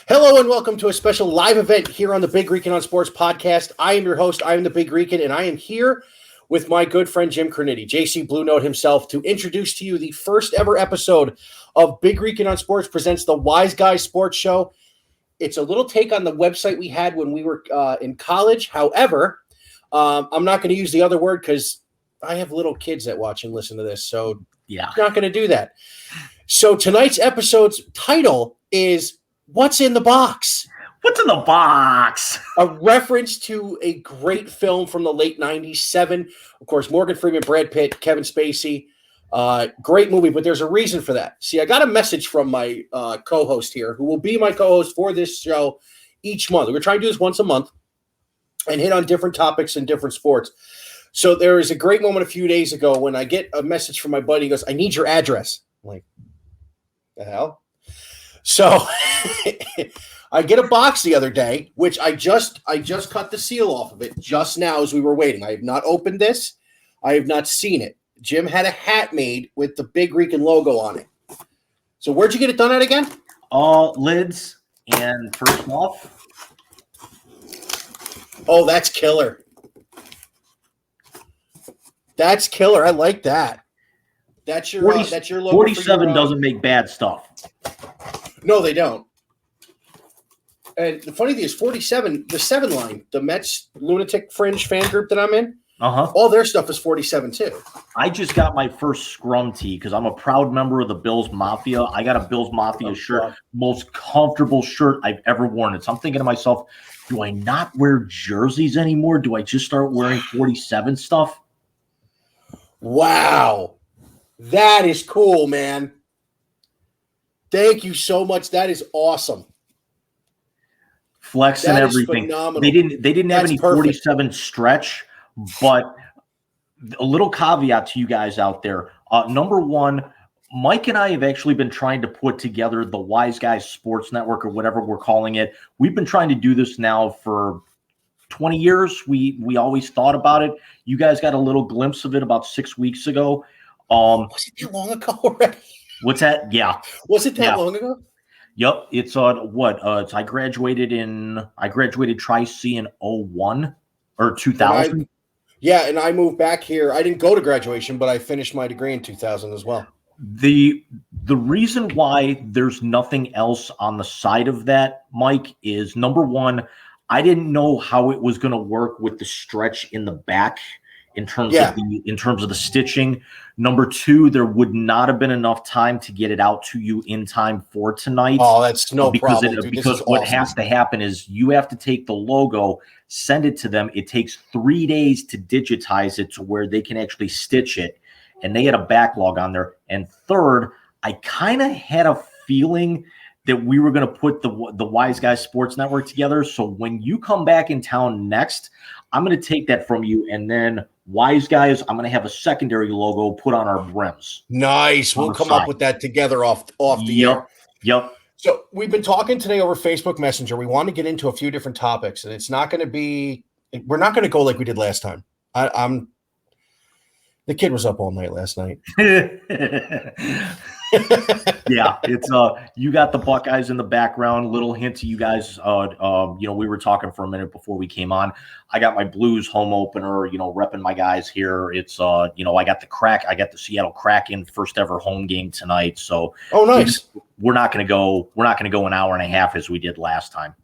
Hello and welcome to a special live event here on the Big Rican on Sports podcast. I am your host. I am the Big Rican, and I am here with my good friend Jim Cornetti, JC Blue Note himself, to introduce to you the first ever episode of Big Rican on Sports presents the Wiseguys Sports Show. It's a little take on the website we had when we were in college. However, I'm not going to use the other word because I have little kids that watch and listen to this, so I'm not going to do that. So tonight's episode's title is What's in the Box? What's in the box? A reference to a great film from the late 90s, Seven. Of course, Morgan Freeman, Brad Pitt, Kevin Spacey. Great movie, but there's a reason for that. See, I got a message from my co-host here, who will be my co-host for this show each month. We're trying to do this once a month and hit on different topics in different sports. So there is a great moment a few days ago when I get a message from my buddy. He goes, I need your address. I'm like, the hell? So I get a box the other day, which I just cut the seal off of it just now as we were waiting. I have not opened this. I have not seen it. Jim had a hat made with the Big Rican logo on it. So where'd you get it done at again? Lids and first off. Oh, that's killer. That's killer. I like that. That's your logo. 47 doesn't make bad stuff. No, they don't. And the funny thing is, 47, the 7 line, the Mets Lunatic Fringe fan group that I'm in, all their stuff is 47 too. I just got my first scrum tee because I'm a proud member of the Bills Mafia. I got a Bills Mafia shirt, most comfortable shirt I've ever worn. And so I'm thinking to myself, do I not wear jerseys anymore? Do I just start wearing 47 stuff? Wow. That is cool, man. Thank you so much. That is awesome. Flex and everything. They didn't have any 47 stretch, but a little caveat to you guys out there. Number one, Mike and I have actually been trying to put together the Wiseguys Sports Network or whatever we're calling it. We've been trying to do this now for 20 years. We always thought about it. You guys got a little glimpse of it about 6 weeks ago. Was it that long ago already? What's that? Yeah. Was it that long ago? Yep. It's I graduated Tri-C in 01 or 2000. And I moved back here. I didn't go to graduation, but I finished my degree in 2000 as well. The reason why there's nothing else on the side of that, Mike, is number one, I didn't know how it was going to work with the stretch in the back in terms of the stitching. Number two, there would not have been enough time to get it out to you in time for tonight. Oh, that's no problem. Because what has to happen is you have to take the logo, send it to them. It takes 3 days to digitize it to where they can actually stitch it. And they had a backlog on there. And third, I kind of had a feeling that we were going to put the Wiseguys Sports Network together. So when you come back in town next, I'm going to take that from you, and then Wiseguys, I'm going to have a secondary logo put on our brims. Nice. We'll come up with that together off the air. Yep. So we've been talking today over Facebook Messenger. We want to get into a few different topics, and it's not going to be – we're not going to go like we did last time. The kid was up all night last night. Yeah, it's you got the Buckeyes in the background. Little hint to you guys. We were talking for a minute before we came on. I got my Blues home opener. Repping my guys here. It's I got the Seattle Kraken first ever home game tonight. So nice. We're not going to go an hour and a half as we did last time.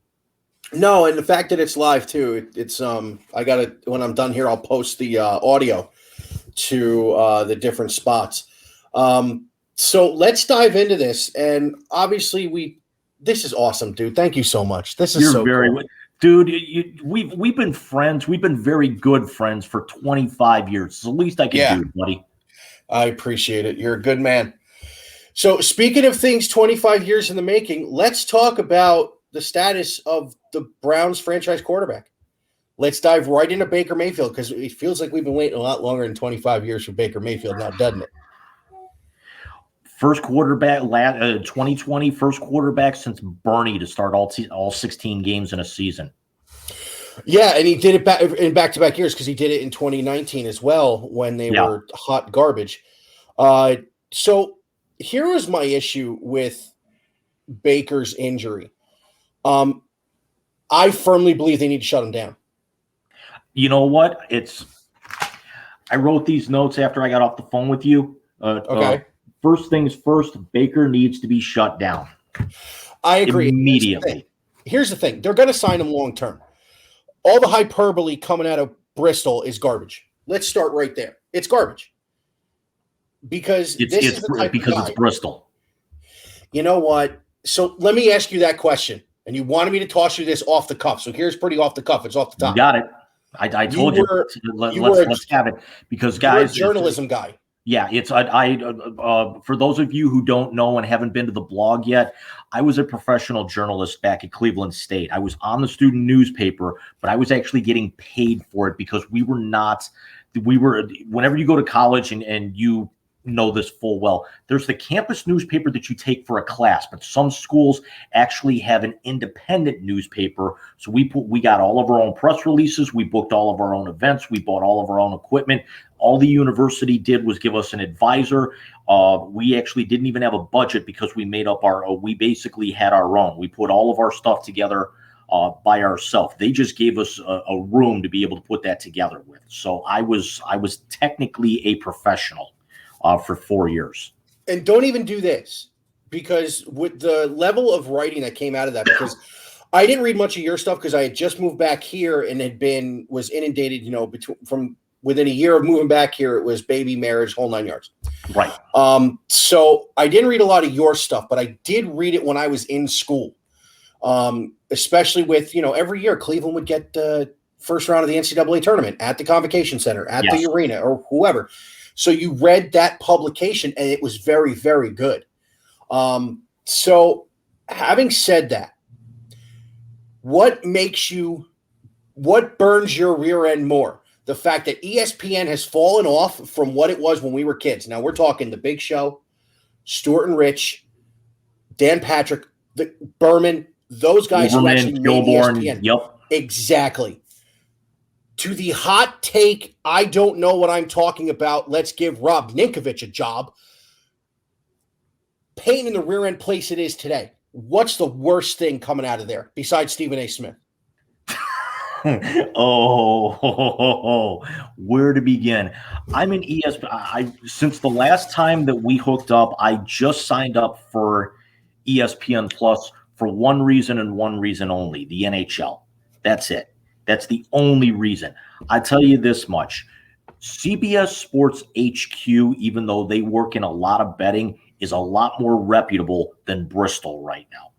No, and the fact that it's live too. It's I got to when I'm done here, I'll post the audio to the different spots. So let's dive into this. And obviously this is awesome, dude. Thank you so much. This is cool. Dude, we've been friends. We've been very good friends for 25 years. It's the least I can do, buddy. I appreciate it. You're a good man. So speaking of things 25 years in the making, let's talk about the status of the Browns franchise quarterback. Let's dive right into Baker Mayfield because it feels like we've been waiting a lot longer than 25 years for Baker Mayfield now, doesn't it? First quarterback, 2020, first quarterback since Bernie to start all 16 games in a season. Yeah, and he did it in back-to-back years because he did it in 2019 as well when they were hot garbage. So here was my issue with Baker's injury. I firmly believe they need to shut him down. You know what? I wrote these notes after I got off the phone with you. Okay. First things first, Baker needs to be shut down. I agree. Immediately. Here's the thing. They're going to sign him long term. All the hyperbole coming out of Bristol is garbage. Let's start right there. It's garbage. Because it's Bristol. You know what? So let me ask you that question. And you wanted me to toss you this off the cuff. So here's pretty off the cuff. It's off the top. You got it. I told you. Let's have it. Because guys, you're a journalism guy. Yeah, for those of you who don't know and haven't been to the blog yet, I was a professional journalist back at Cleveland State. I was on the student newspaper, but I was actually getting paid for it because whenever you go to college and you know this full well, there's the campus newspaper that you take for a class, but some schools actually have an independent newspaper. So we got all of our own press releases, we booked all of our own events, we bought all of our own equipment. All the university did was give us an advisor. We actually didn't even have a budget because we basically had our own. We put all of our stuff together by ourselves. They just gave us a room to be able to put that together with. So I was technically a professional for 4 years. And don't even do this, because with the level of writing that came out of that, because I didn't read much of your stuff because I had just moved back here and was inundated, from within a year of moving back here, it was baby, marriage, whole 9 yards. Right. So I didn't read a lot of your stuff, but I did read it when I was in school. Especially with, every year Cleveland would get the first round of the NCAA tournament at the Convocation Center, at the arena, or whoever. So you read that publication, and it was very, very good. So having said that, what burns your rear end more? The fact that ESPN has fallen off from what it was when we were kids. Now we're talking The Big Show, Stuart and Rich, Dan Patrick, Berman, those guys who actually made ESPN. Yep. Exactly. To the hot take, I don't know what I'm talking about. Let's give Rob Ninkovich a job. Painting in the rear end place it is today. What's the worst thing coming out of there besides Stephen A. Smith? Where to begin? I'm an ESPN. Since the last time that we hooked up, I just signed up for ESPN Plus for one reason and one reason only: the NHL. That's it. That's the only reason. I tell you this much: CBS Sports HQ, even though they work in a lot of betting, is a lot more reputable than Bristol right now.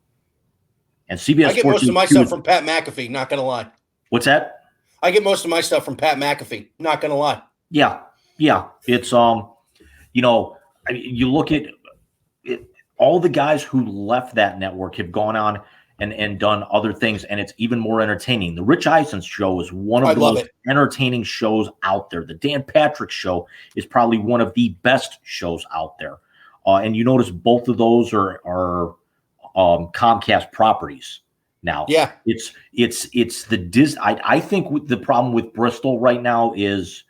And CBS I get Sports most of my stuff from Pat McAfee, not going to lie. What's that? I get most of my stuff from Pat McAfee, not going to lie. Yeah. It's you look at it, all the guys who left that network have gone on and done other things, and it's even more entertaining. The Rich Eisen show is one of the most entertaining shows out there. The Dan Patrick show is probably one of the best shows out there. And you notice both of those are Comcast properties now. Yeah. It's the Disney. I think the problem with Bristol right now is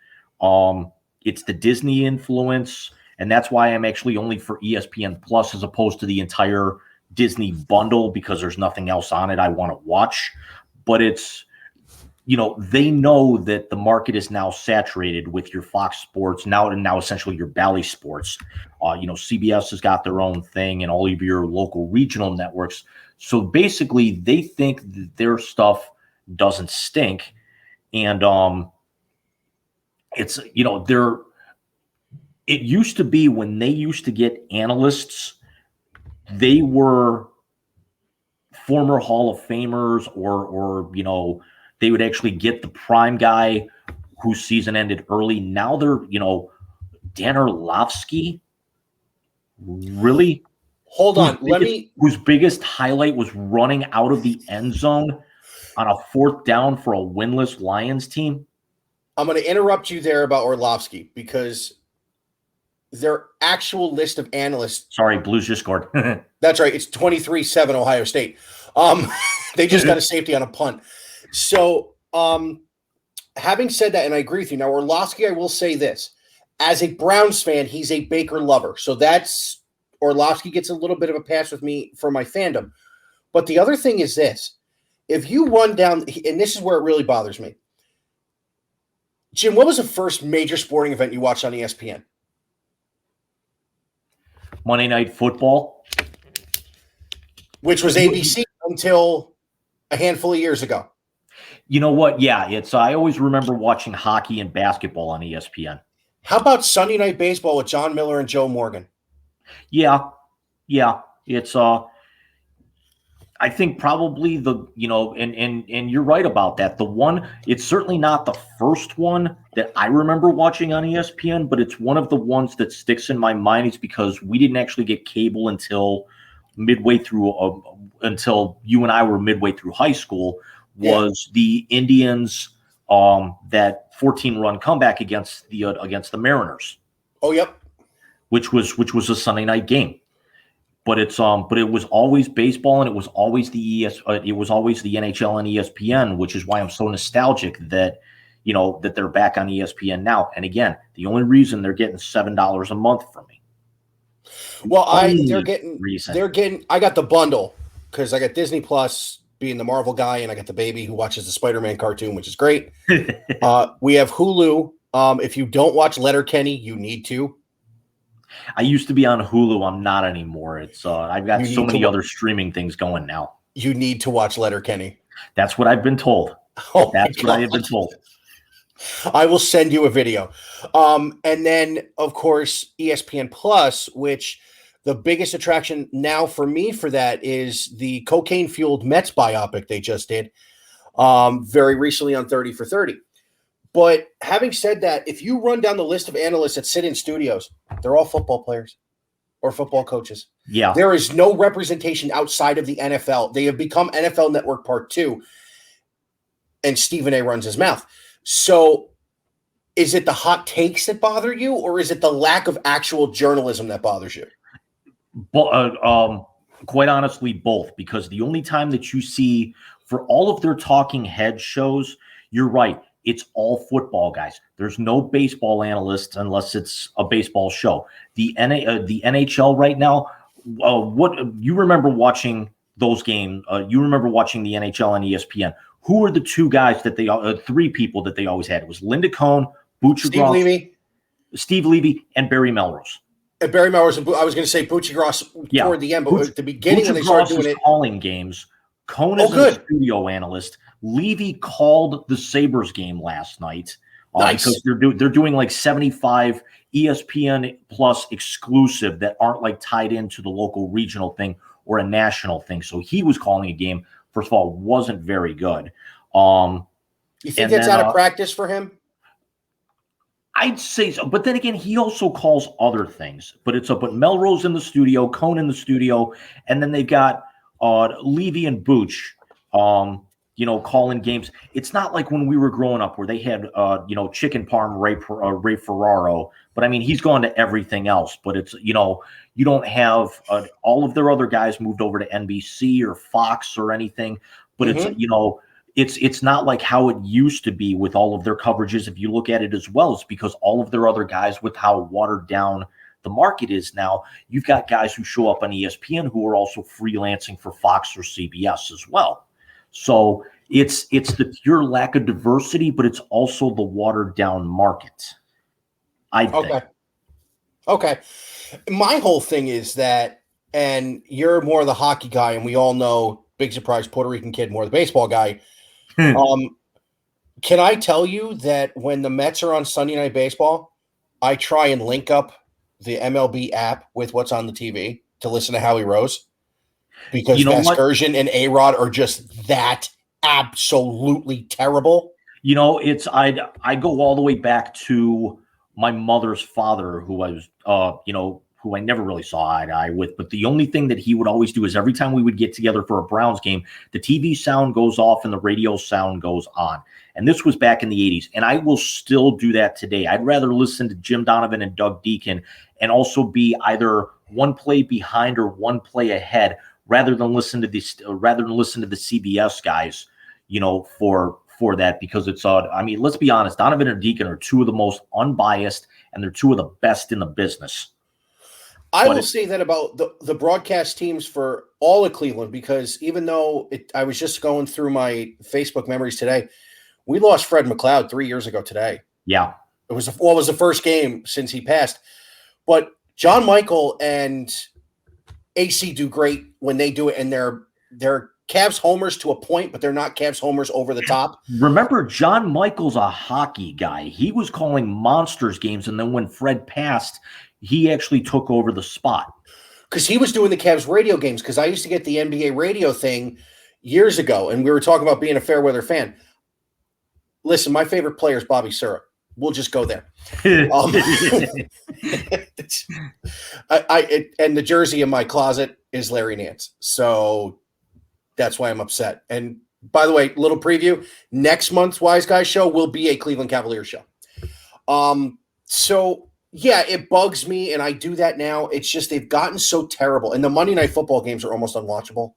it's the Disney influence, and that's why I'm actually only for ESPN Plus as opposed to the entire Disney bundle, because there's nothing else on it I want to watch. But it's, they know that the market is now saturated with your Fox Sports now essentially your Bally Sports. CBS has got their own thing and all of your local regional networks. So basically they think that their stuff doesn't stink. And it's, it used to be when they used to get analysts, they were former Hall of Famers or they would actually get the prime guy whose season ended early. Now they're, Dan Orlovsky. Really? Hold on. Whose biggest highlight was running out of the end zone on a fourth down for a winless Lions team. I'm going to interrupt you there about Orlovsky because their actual list of analysts. Sorry, Blues just scored. That's right. It's 23-7 Ohio State. They just got a safety on a punt. So having said that, and I agree with you. Now, Orlovsky, I will say this. As a Browns fan, he's a Baker lover. So Orlovsky gets a little bit of a pass with me for my fandom. But the other thing is this. If you run down, and this is where it really bothers me. Jim, what was the first major sporting event you watched on ESPN? Monday Night Football. Which was ABC until a handful of years ago. You know what? Yeah, I always remember watching hockey and basketball on ESPN. How about Sunday Night Baseball with John Miller and Joe Morgan? Yeah. It's I think probably and you're right about that. The one, it's certainly not the first one that I remember watching on ESPN, but it's one of the ones that sticks in my mind. It's because we didn't actually get cable until until you and I were midway through high school. Was the Indians that 14-run comeback against the Mariners? Oh, yep. Which was a Sunday night game. But it was always baseball, and it was always the NHL and ESPN, which is why I'm so nostalgic that that they're back on ESPN now. And again, the only reason they're getting $7 a month from me. Well, they're getting. I got the bundle because I got Disney Plus, being the Marvel guy, and I got the baby who watches the Spider-Man cartoon, which is great. We have Hulu. If you don't watch Letterkenny, you need to. I used to be on Hulu. I'm not anymore. It's I've got so many other streaming things going now. You need to watch Letterkenny. That's what I've been told. That's what I have been told. I will send you a video. And then, of course, ESPN Plus, which the biggest attraction now for me for that is the cocaine-fueled Mets biopic they just did very recently on 30 for 30. But having said that, if you run down the list of analysts that sit in studios, they're all football players or football coaches. Yeah. There is no representation outside of the NFL. They have become NFL Network Part 2, and Stephen A. runs his mouth. So is it the hot takes that bother you, or is it the lack of actual journalism that bothers you? Quite honestly, both, because the only time that you see for all of their talking head shows, you're right. It's all football guys. There's no baseball analysts unless it's a baseball show. The NHL right now, what you remember watching those games? You remember watching the NHL on ESPN. Who were the two guys that three people that they always had? It was Linda Cohn, Steve Levy, and Barry Melrose. And Barry Melrose, I was going to say Bucci-Gross toward the end, but at the beginning when they started doing it. Calling games. Cohn is a studio analyst. Levy called the Sabres game last night because they're doing like 75 ESPN Plus exclusive that aren't like tied into the local regional thing or a national thing. So he was calling a game. First of all, wasn't very good. You think that's out of practice for him? I'd say so, but then again, he also calls other things. But Melrose in the studio, Cohn in the studio, and then they've got Levy and Booch, calling games. It's not like when we were growing up where they had, Chicken Parm, Ray Ferraro. But I mean, he's gone to everything else. But it's, you don't have all of their other guys moved over to NBC or Fox or anything. But it's not like how it used to be with all of their coverages. If you look at it as well, it's because all of their other guys, with how watered down the market is now, you've got guys who show up on ESPN who are also freelancing for Fox or CBS as well. So it's the pure lack of diversity, but it's also the watered down market, I think. Okay. My whole thing is that, and you're more the hockey guy, and we all know, big surprise, Puerto Rican kid, more the baseball guy. Can I tell you that when the Mets are on Sunday Night Baseball, I try and link up the MLB app with what's on the TV to listen to Howie Rose? Because Vasgersian and A-Rod are just that absolutely terrible. I go all the way back to my mother's father, who I was, who I never really saw eye to eye with. But the only thing that he would always do is every time we would get together for a Browns game, the TV sound goes off and the radio sound goes on. And this was back in the 80s. And I will still do that today. I'd rather listen to Jim Donovan and Doug Deacon and also be either one play behind or one play ahead rather than listen to the CBS guys, for that, because it's let's be honest, Donovan and Deacon are two of the most unbiased and they're two of the best in the business. I will say that about the broadcast teams for all of Cleveland, because even though I was just going through my Facebook memories today, we lost Fred McLeod 3 years ago today. Yeah. It was the first game since he passed. But John Michael and AC do great when they do it, and they're Cavs homers to a point, but they're not Cavs homers over the top. Remember, John Michael's a hockey guy. He was calling Monsters games, and then when Fred passed, he actually took over the spot. Because he was doing the Cavs radio games, because I used to get the NBA radio thing years ago, and we were talking about being a fair weather fan. Listen, my favorite player is Bobby Sura. We'll just go there. And the jersey in my closet is Larry Nance. So that's why I'm upset. And by the way, little preview, next month's Wiseguys show will be a Cleveland Cavaliers show. So yeah, it bugs me, and I do that now. It's just they've gotten so terrible. And the Monday Night Football games are almost unwatchable.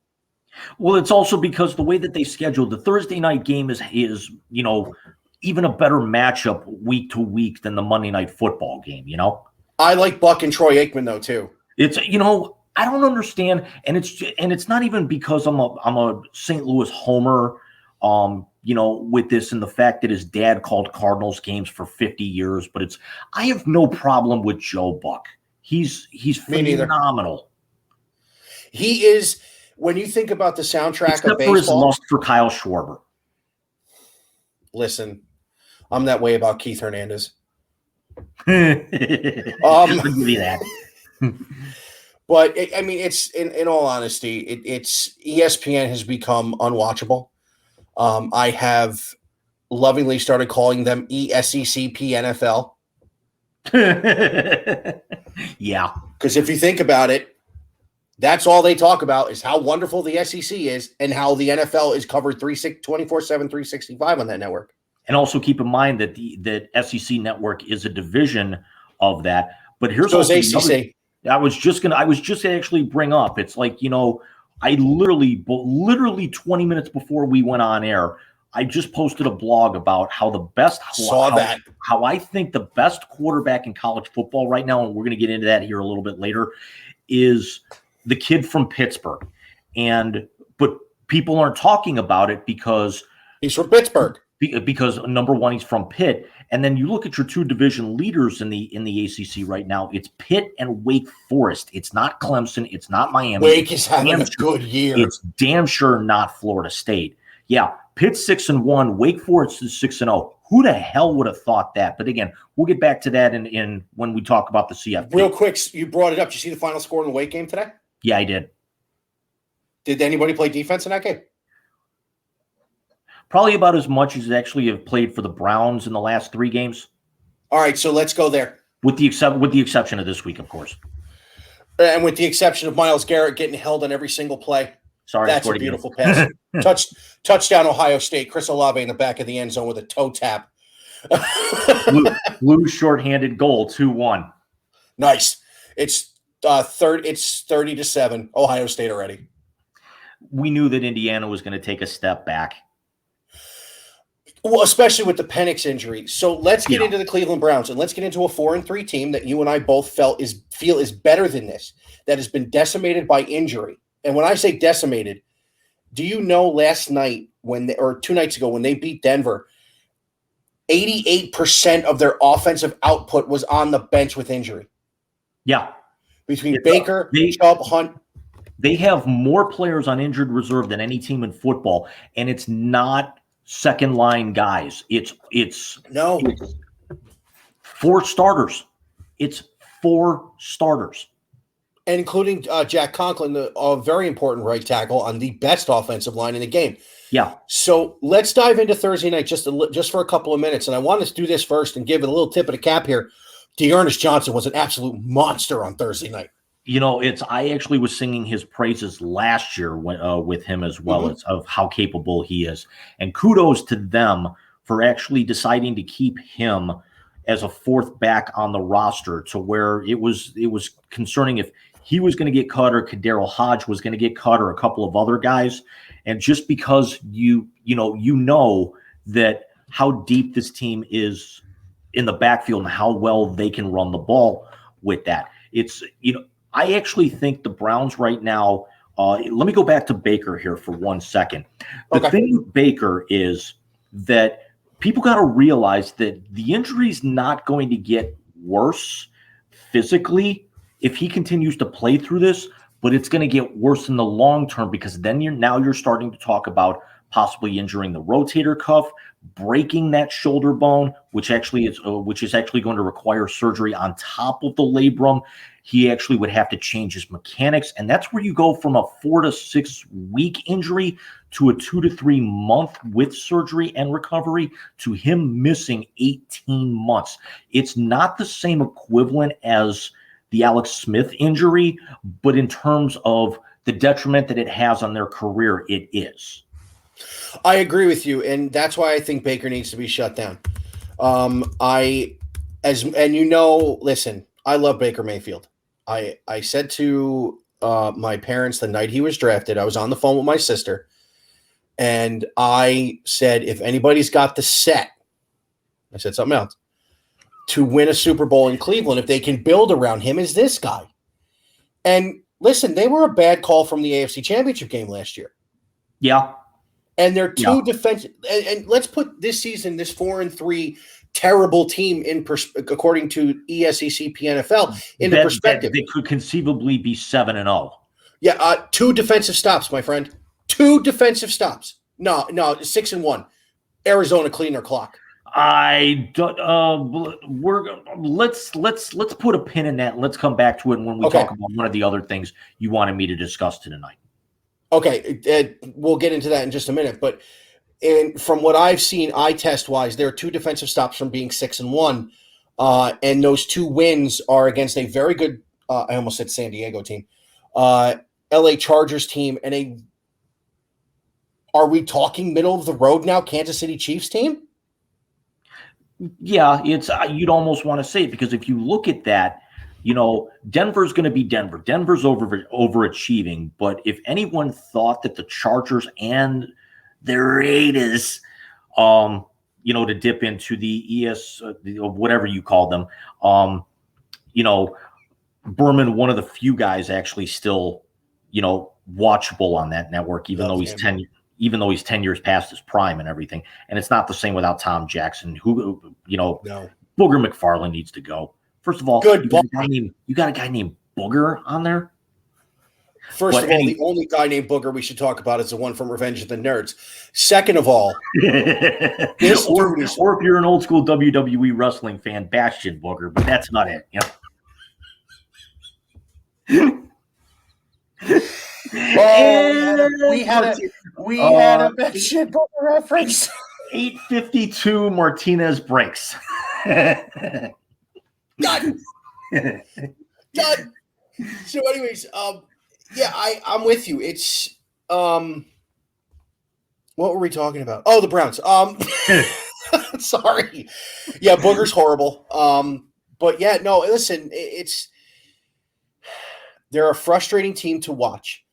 Well, it's also because the way that they scheduled the Thursday night game is even a better matchup week to week than the Monday Night Football game, I like Buck and Troy Aikman though too. It's I don't understand, and it's not even because I'm a St. Louis homer, with this and the fact that his dad called Cardinals games for 50 years, but I have no problem with Joe Buck. He's phenomenal. He is. When you think about the soundtrack Except of baseball, for his lust for Kyle Schwarber. Listen, I'm that way about Keith Hernandez. I'll give you that. But it's in all honesty, it's ESPN has become unwatchable. I have lovingly started calling them ESECP NFL. Yeah, because if you think about it, that's all they talk about is how wonderful the SEC is and how the NFL is covered 24/7, 365 on that network. And also keep in mind that the SEC network is a division of that. But here's so is ACC. I was just actually bring up. It's like, I literally 20 minutes before we went on air, I just posted a blog about how how I think the best quarterback in college football right now, and we're going to get into that here a little bit later, is the kid from Pittsburgh. But people aren't talking about it because he's from Pittsburgh. Because number one, he's from Pitt. And then you look at your two division leaders in the ACC right now. It's Pitt and Wake Forest. It's not Clemson. It's not Miami. Wake is having a good year. It's damn sure not Florida State. Yeah, Pitt's 6-1. Wake Forest is 6-0. Who the hell would have thought that? But again, we'll get back to that in when we talk about the CFP. Real quick, you brought it up. Did you see the final score in the Wake game today? Yeah, I did. Did anybody play defense in that game? Probably about as much as actually have played for the Browns in the last 3 games. All right, so let's go there. With the exception of this week, of course. And with the exception of Myles Garrett getting held on every single play. Sorry, that's a beautiful pass. Touchdown, Ohio State. Chris Olave in the back of the end zone with a toe tap. Blue shorthanded goal, 2-1. Nice. It's 30-7. Ohio State already. We knew that Indiana was going to take a step back. Well, especially with the Penix injury. So let's get into the Cleveland Browns, and let's get into a 4-3 team that you and I both feel is better than this, that has been decimated by injury. And when I say decimated, do you know last night or 2 nights ago when they beat Denver, 88% of their offensive output was on the bench with injury. Yeah. Between Baker, Chubb, Hunt. They have more players on injured reserve than any team in football, and it's not second line guys. It's 4 starters. It's 4 starters. And including Jack Conklin, a very important right tackle on the best offensive line in the game. Yeah. So let's dive into Thursday night just for a couple of minutes. And I want to do this first and give it a little tip of the cap here. Dearness Johnson was an absolute monster on Thursday night. I actually was singing his praises last year with him as well as of how capable he is. And kudos to them for actually deciding to keep him as a 4th back on the roster, to where it was concerning if he was going to get cut or Kadarius Hodge was going to get cut or a couple of other guys. And just because you know that how deep this team is in the backfield and how well they can run the ball with that. I actually think the Browns right now let me go back to Baker here for 1 second. The Okay. thing with Baker is that people got to realize that the injury is not going to get worse physically if he continues to play through this, but it's going to get worse in the long term, because then you're starting to talk about possibly injuring the rotator cuff, breaking that shoulder bone, which is actually going to require surgery on top of the labrum. He actually would have to change his mechanics, and that's where you go from a 4 to 6 week injury to a 2 to 3 month with surgery and recovery to him missing 18 months. It's not the same equivalent as the Alex Smith injury, but in terms of the detriment that it has on their career, it is. I agree with you, and that's why I think Baker needs to be shut down. Listen, I love Baker Mayfield. I said to my parents the night he was drafted, I was on the phone with my sister, and I said, if anybody's got the set, I said something else, to win a Super Bowl in Cleveland, if they can build around him, is this guy. And listen, they were a bad call from the AFC Championship game last year. Yeah. And they're two defensive. And let's put this season, this 4-3 terrible team according to ESEC PNFL, into perspective. They could conceivably be 7-0. Yeah, 2 defensive stops, my friend. 2 defensive stops. No, 6-1. Arizona clean their clock. I don't. Let's put a pin in that, and let's come back to it when we talk about one of the other things you wanted me to discuss tonight. Okay, we'll get into that in just a minute. But from what I've seen, eye test wise, there are 2 defensive stops from being 6-1, and those 2 wins are against a very good. I almost said San Diego team, LA Chargers team, and are we talking middle of the road now? Kansas City Chiefs team. Yeah, it's you'd almost want to say it, because if you look at that, Denver's going to be Denver. Denver's overachieving, but if anyone thought that the Chargers and the Raiders, to dip into the whatever you call them, Berman, one of the few guys actually still, watchable on that network, even though he's 10 years past his prime and everything. And it's not the same without Tom Jackson, who, No. Booger McFarland needs to go. First of all, you got a guy named Booger on there. First of all, the only guy named Booger we should talk about is the one from Revenge of the Nerds. Second of all, or if you're an old school WWE wrestling fan, Bastion Booger, but that's not it. We had a Bastion Booger reference. 8:52 Martinez breaks. Done. So, anyways, I'm with you. It's what were we talking about? Oh, the Browns. Sorry. Yeah, Booger's horrible. But yeah, no. Listen, they're a frustrating team to watch.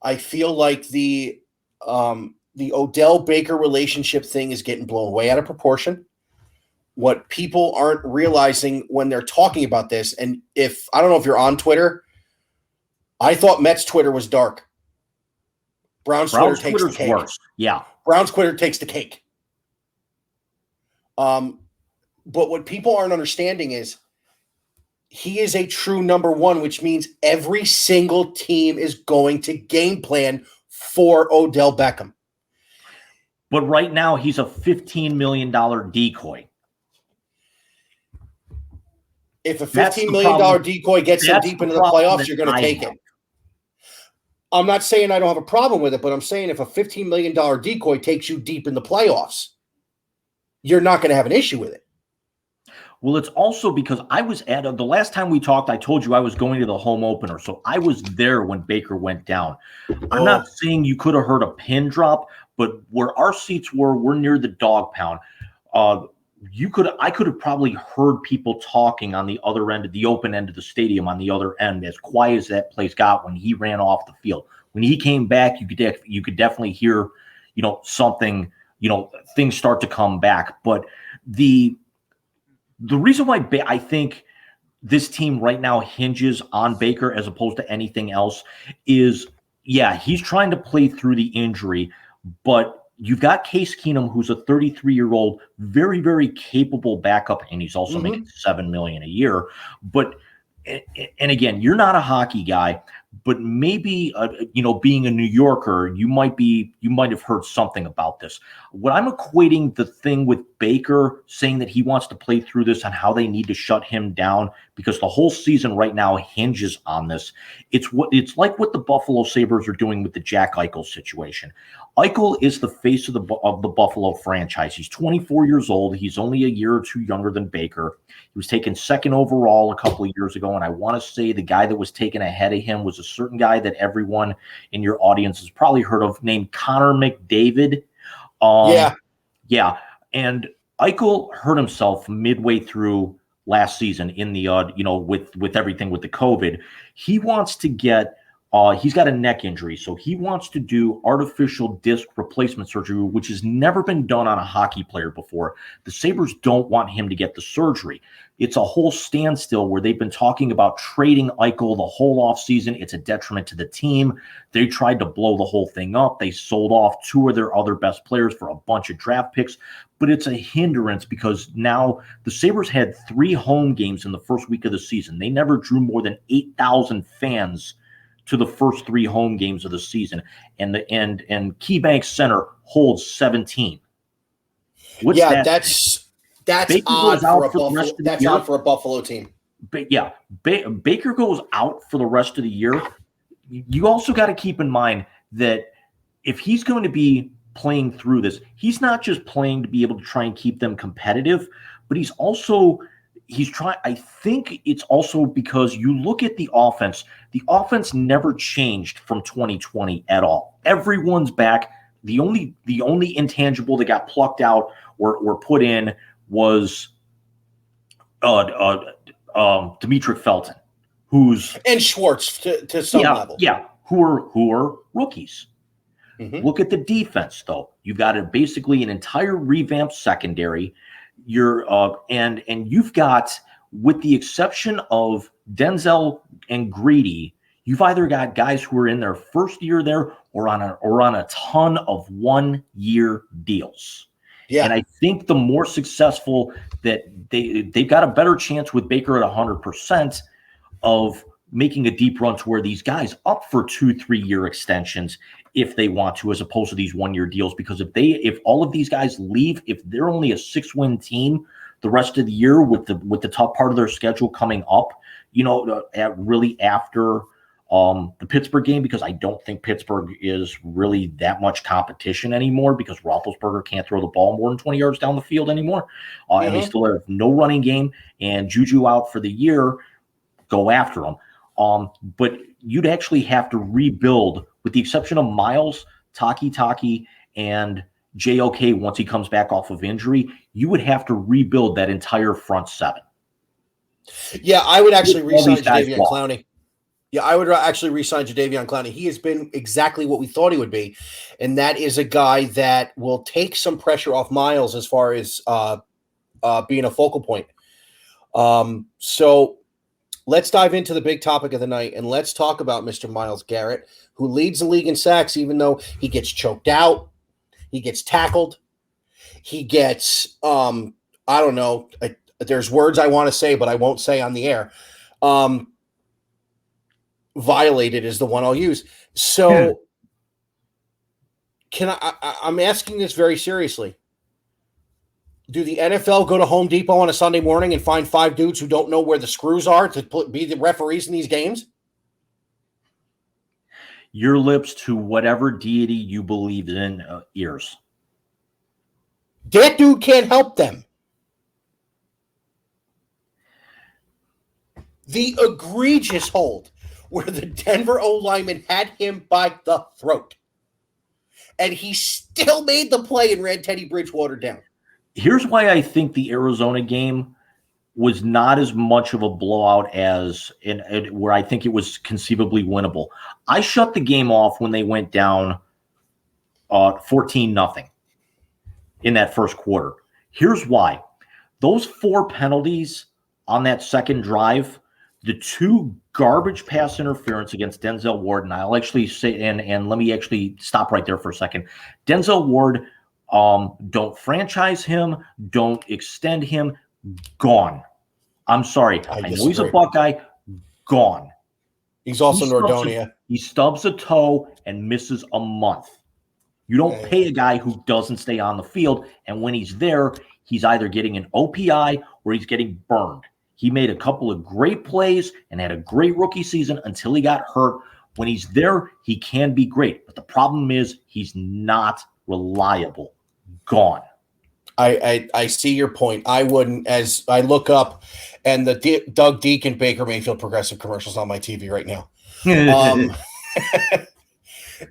I feel like the Odell Baker relationship thing is getting blown way out of proportion. What people aren't realizing when they're talking about this, and I don't know if you're on Twitter, I thought Mets Twitter was dark. Browns Twitter takes the cake. Worse. Yeah. Browns Twitter takes the cake. But what people aren't understanding is he is a true number 1, which means every single team is going to game plan for Odell Beckham. But right now, he's a $15 million decoy. If a $15 million decoy gets them deep into the playoffs, you're going to take it. I'm not saying I don't have a problem with it, but I'm saying if a $15 million decoy takes you deep in the playoffs, you're not going to have an issue with it. Well, it's also because I was at the last time we talked, I told you I was going to the home opener. So I was there when Baker went down. I'm not saying you could have heard a pin drop, but where our seats we're near the dog pound. I could have probably heard people talking on the other end of the open end of the stadium, on the other end, as quiet as that place got when he ran off the field. When he came back, you could definitely hear, something, things start to come back. But the reason why I think this team right now hinges on Baker as opposed to anything else is Yeah, he's trying to play through the injury, but you've got Case Keenum, who's a 33-year-old, very, very capable backup, and he's also making $7 million a year. But and again, you're not a hockey guy, but maybe being a New Yorker, you might have heard something about this. What I'm equating the thing with Baker saying that he wants to play through this on how they need to shut him down, because the whole season right now hinges on this. It's like what the Buffalo Sabres are doing with the Jack Eichel situation. Eichel is the face of the Buffalo franchise. He's 24 years old. He's only a year or two younger than Baker. He was taken second overall a couple of years ago, and I want to say the guy that was taken ahead of him was a certain guy that everyone in your audience has probably heard of, named Connor McDavid. Yeah. And Eichel hurt himself midway through last season in the with everything with the COVID. He wants to get he's got a neck injury, so he wants to do artificial disc replacement surgery, which has never been done on a hockey player before. The Sabres don't want him to get the surgery. It's a whole standstill where they've been talking about trading Eichel the whole offseason. It's a detriment to the team. They tried to blow the whole thing up. They sold off two of their other best players for a bunch of draft picks, but it's a hindrance because now the Sabres had 3 home games in the first week of the season. They never drew more than 8,000 fans to the first 3 home games of the season, and KeyBank Center holds 17. That's odd for a Buffalo. That's odd for a Buffalo team. But yeah, Baker goes out for the rest of the year. You also got to keep in mind that if he's going to be playing through this, he's not just playing to be able to try and keep them competitive, but he's trying. I think it's also because you look at the offense. The offense never changed from 2020 at all. Everyone's back. The only intangible that got plucked out or put in was Dimitri Felton, and Schwartz to some level. Yeah, who are rookies. Mm-hmm. Look at the defense, though. You've got basically an entire revamped secondary. And you've got, with the exception of Denzel and Greedy, you've either got guys who are in their first year there or on a ton of 1-year deals. Yeah. And I think the more successful that they've got a better chance with Baker at 100% of making a deep run to where these guys up for 2-3 year extensions if they want to, as opposed to these 1-year deals. Because if all of these guys leave, if they're only a 6-win team the rest of the year with the top part of their schedule coming up, really after the Pittsburgh game, because I don't think Pittsburgh is really that much competition anymore because Roethlisberger can't throw the ball more than 20 yards down the field anymore. And they still have no running game, and Juju out for the year. Go after them. But you'd actually have to rebuild, with the exception of Miles, Taki, and JOK once he comes back off of injury. You would have to rebuild that entire front 7. Yeah, I would actually re-sign Jadeveon Clowney. Yeah, I would actually re-sign Jadeveon Clowney. He has been exactly what we thought he would be, and that is a guy that will take some pressure off Miles as far as being a focal point. So let's dive into the big topic of the night, and let's talk about Mr. Myles Garrett, who leads the league in sacks, even though he gets choked out, he gets tackled, he gets, I don't know, there's words I want to say, but I won't say on the air. Violated is the one I'll use. So I'm asking this very seriously. Do the NFL go to Home Depot on a Sunday morning and find 5 dudes who don't know where the screws are to be the referees in these games? Your lips to whatever deity you believe in ears. That dude can't help them. The egregious hold where the Denver O-lineman had him by the throat, and he still made the play and ran Teddy Bridgewater down. Here's why I think the Arizona game was not as much of a blowout as where I think it was conceivably winnable. I shut the game off when they went down 14-0 in that first quarter. Here's why. Those 4 penalties on that second drive, the 2 garbage pass interference against Denzel Ward, and I'll actually say, and let me actually stop right there for a second. Denzel Ward, don't franchise him, don't extend him, gone. I'm sorry. I know he's a Buckeye, gone. He's also Nordonia. He stubs a toe and misses a month. You don't pay a guy who doesn't stay on the field, and when he's there, he's either getting an OPI or he's getting burned. He made a couple of great plays and had a great rookie season until he got hurt. When he's there, he can be great. But the problem is he's not reliable. Gone. I see your point. I wouldn't, as I look up, and the Doug Deacon Baker Mayfield Progressive commercials on my TV right now.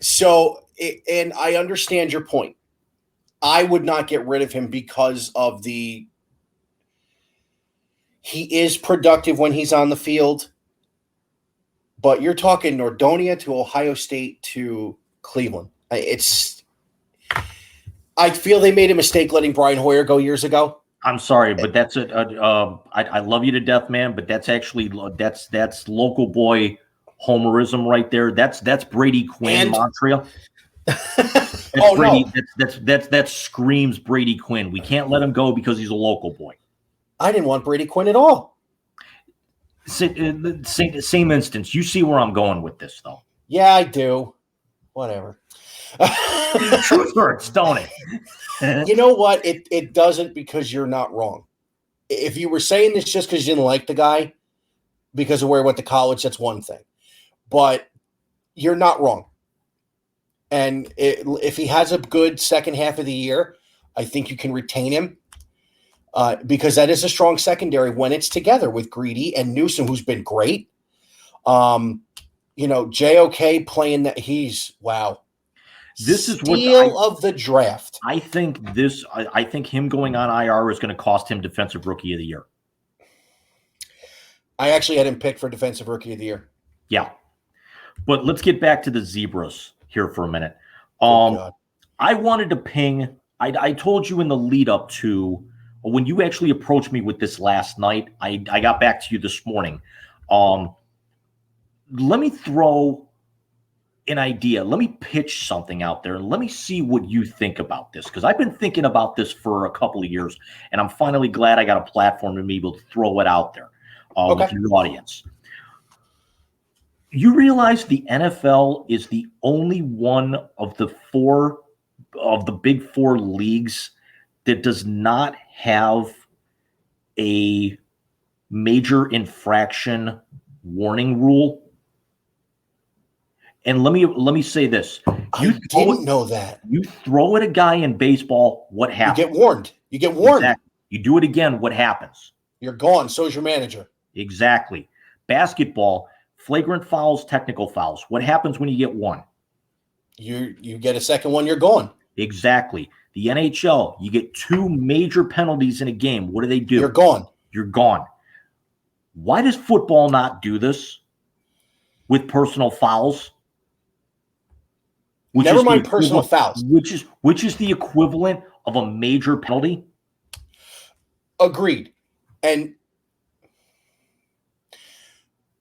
So, and I understand your point. I would not get rid of him because of he is productive when he's on the field, but you're talking Nordonia to Ohio State to Cleveland. I feel they made a mistake letting Brian Hoyer go years ago. I'm sorry, but that's I love you to death, man, but that's actually that's local boy homerism right there. That's Brady Quinn, Montreal. That's Brady. No. That screams Brady Quinn. We can't let him go because he's a local boy. I didn't want Brady Quinn at all. Same instance. You see where I'm going with this, though. Yeah, I do. Whatever. Truth hurts, don't it? You know what? It doesn't, because you're not wrong. If you were saying this just because you didn't like the guy because of where he went to college, that's one thing. But you're not wrong. And if he has a good second half of the year, I think you can retain him because that is a strong secondary when it's together with Greedy and Newsom, who's been great. JOK playing that, wow. This is steal of the draft. I think I think him going on IR is going to cost him Defensive Rookie of the Year. I actually had him picked for Defensive Rookie of the Year. Yeah. But let's get back to the Zebras here for a minute. I wanted to ping. I told you in the lead up to when you actually approached me with this last night. I got back to you this morning. Let me throw an idea. Let me pitch something out there and let me see what you think about this, because I've been thinking about this for a couple of years, and I'm finally glad I got a platform to be able to throw it out there with your audience. You realize the NFL is the only one of the big four leagues that does not have a major infraction warning rule. And let me say this. I didn't know that. You throw at a guy in baseball, what happens? You get warned. Exactly. You do it again, what happens? You're gone. So's your manager. Exactly. Basketball, flagrant fouls, technical fouls. What happens when you get one? You get a second one, you're gone. Exactly. The NHL, you get two major penalties in a game. What do? You're gone. You're gone. Why does football not do this with personal fouls? Never mind personal fouls. Which is the equivalent of a major penalty? Agreed. And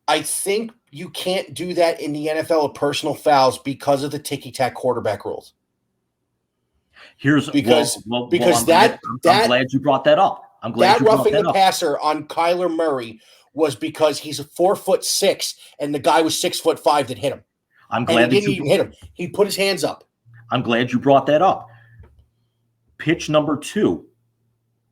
I think you can't do that in the NFL with personal fouls because of the ticky-tack quarterback rules. I'm glad you brought that up. I'm glad you brought roughing that the up. passer on Kyler Murray was because he's 4'6" and the guy was 6'5" that hit him. I'm glad he didn't even hit him. He put his hands up. I'm glad you brought that up. Pitch number 2.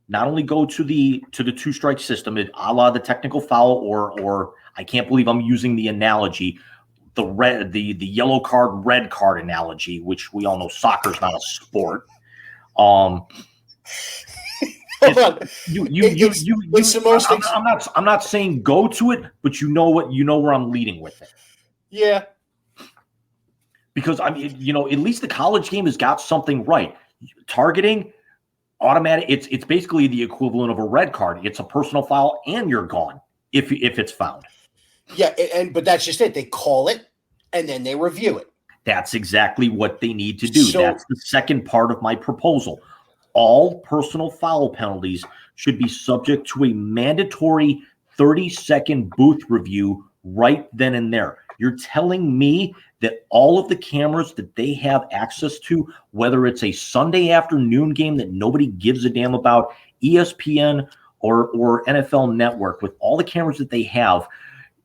Not only go to the 2-strike system, a la the technical foul, or I can't believe I'm using the analogy, the yellow card, red card analogy, which we all know soccer's not a sport. I'm not saying go to it, but you know where I'm leading with it. Yeah. Because at least the college game has got something right. Targeting, automatic. It's basically the equivalent of a red card. It's a personal foul, and you're gone if it's found. Yeah, but that's just it. They call it, and then they review it. That's exactly what they need to do. That's the second part of my proposal. All personal foul penalties should be subject to a mandatory 30-second booth review right then and there. You're telling me that all of the cameras that they have access to, whether it's a Sunday afternoon game that nobody gives a damn about, ESPN or NFL Network, with all the cameras that they have,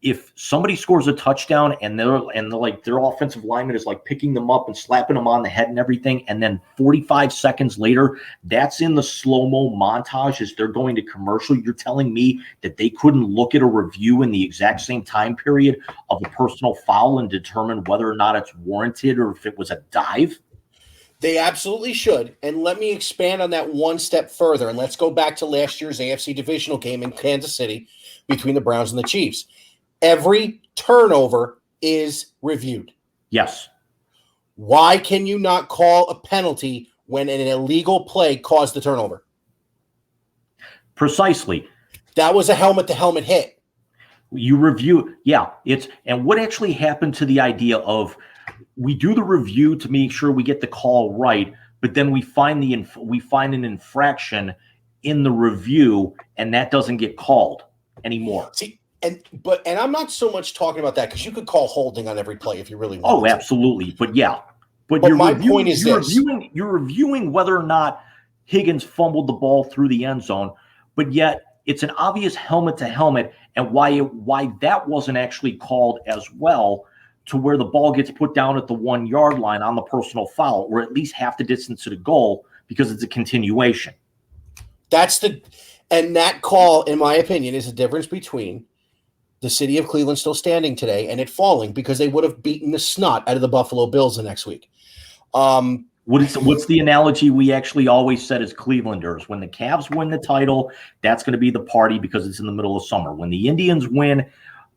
if somebody scores a touchdown and they're like their offensive lineman is like picking them up and slapping them on the head and everything, and then 45 seconds later, that's in the slow-mo montage as they're going to commercial, you're telling me that they couldn't look at a review in the exact same time period of a personal foul and determine whether or not it's warranted or if it was a dive? They absolutely should. And let me expand on that one step further. And let's go back to last year's AFC divisional game in Kansas City between the Browns and the Chiefs. Every turnover is reviewed. Yes. Why can you not call a penalty when an illegal play caused the turnover? Precisely. That was a helmet-to-helmet hit. You review, and what actually happened to the idea of we do the review to make sure we get the call right, but then we find an infraction in the review, and that doesn't get called anymore. See, and I'm not so much talking about that, because you could call holding on every play if you really want. Oh, absolutely, but my point is you're reviewing whether or not Higgins fumbled the ball through the end zone, but yet it's an obvious helmet to helmet, and why that wasn't actually called as well, to where the ball gets put down at the 1 yard line on the personal foul, or at least half the distance to the goal, because it's a continuation. And that call, in my opinion, is the difference between the city of Cleveland still standing today and it falling, because they would have beaten the snot out of the Buffalo Bills the next week. What's the analogy we actually always said as Clevelanders? When the Cavs win the title, that's going to be the party because it's in the middle of summer. When the Indians win,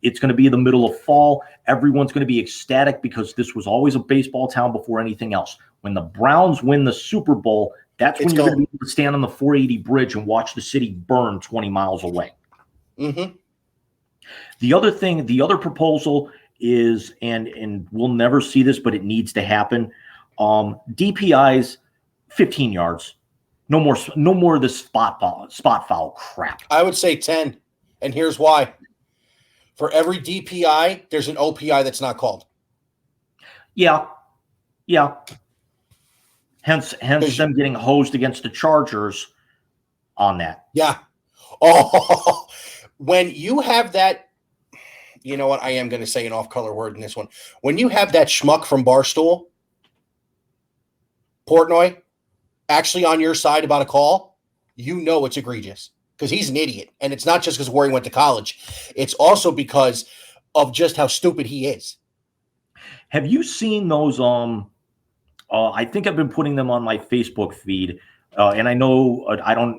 it's going to be the middle of fall. Everyone's going to be ecstatic because this was always a baseball town before anything else. When the Browns win the Super Bowl, that's when you're going to be able to stand on the 480 bridge and watch the city burn 20 miles away. Mm-hmm. The other proposal is, and we'll never see this, but it needs to happen. DPIs, 15 yards. No more of this spot foul crap. I would say 10, and here's why. For every DPI, there's an OPI that's not called. Yeah. Hence them getting hosed against the Chargers on that. Yeah. Oh, when you have that, you know what? I am going to say an off-color word in this one. When you have that schmuck from Barstool, Portnoy, actually on your side about a call, you know it's egregious, because he's an idiot. And it's not just because where he went to college. It's also because of just how stupid he is. Have you seen those? I think I've been putting them on my Facebook feed. And I know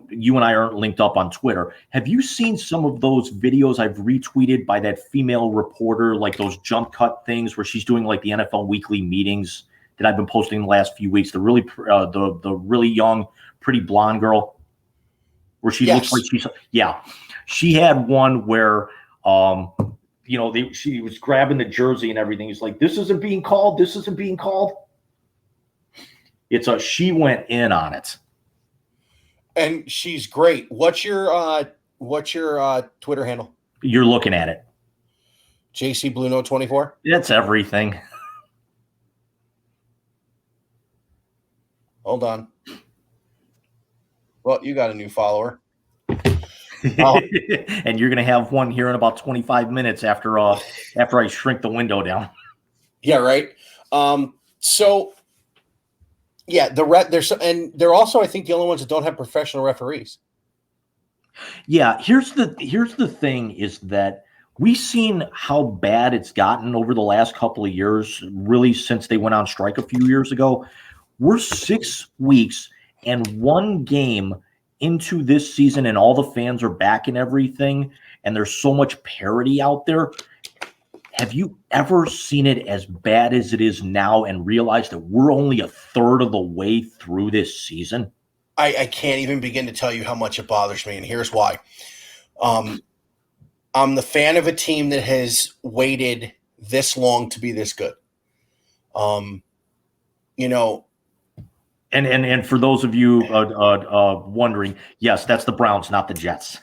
you and I aren't linked up on Twitter. Have you seen some of those videos I've retweeted by that female reporter, like those jump cut things where she's doing like the NFL weekly meetings that I've been posting the last few weeks? The really young, pretty blonde girl, where she looks like she had one where she was grabbing the jersey and everything. He's like, "This isn't being called. This isn't being called." She went in on it. And she's great. What's your Twitter handle? You're looking at it. JC Blue Note 24. That's everything. Hold on. Well, you got a new follower. And you're going to have one here in about 25 minutes after I shrink the window down. Yeah, right. Yeah, they're also, I think, the only ones that don't have professional referees. Yeah, here's the thing is that we've seen how bad it's gotten over the last couple of years, really since they went on strike a few years ago. We're 6 weeks and one game into this season, and all the fans are back and everything, and there's so much parity out there. Have you ever seen it as bad as it is now and realized that we're only a third of the way through this season? I can't even begin to tell you how much it bothers me, and here's why. I'm the fan of a team that has waited this long to be this good. And for those of you wondering, yes, that's the Browns, not the Jets.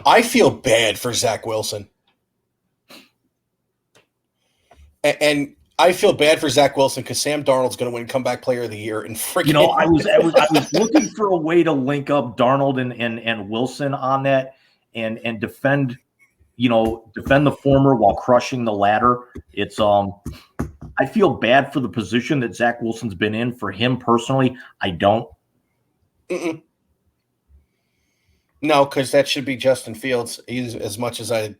I feel bad for Zach Wilson. And I feel bad for Zach Wilson because Sam Darnold's going to win Comeback Player of the Year and freaking. I was looking for a way to link up Darnold and Wilson on that and defend the former while crushing the latter. It's I feel bad for the position that Zach Wilson's been in. For him personally, I don't. Mm-mm. No, because that should be Justin Fields. He's as much as I'll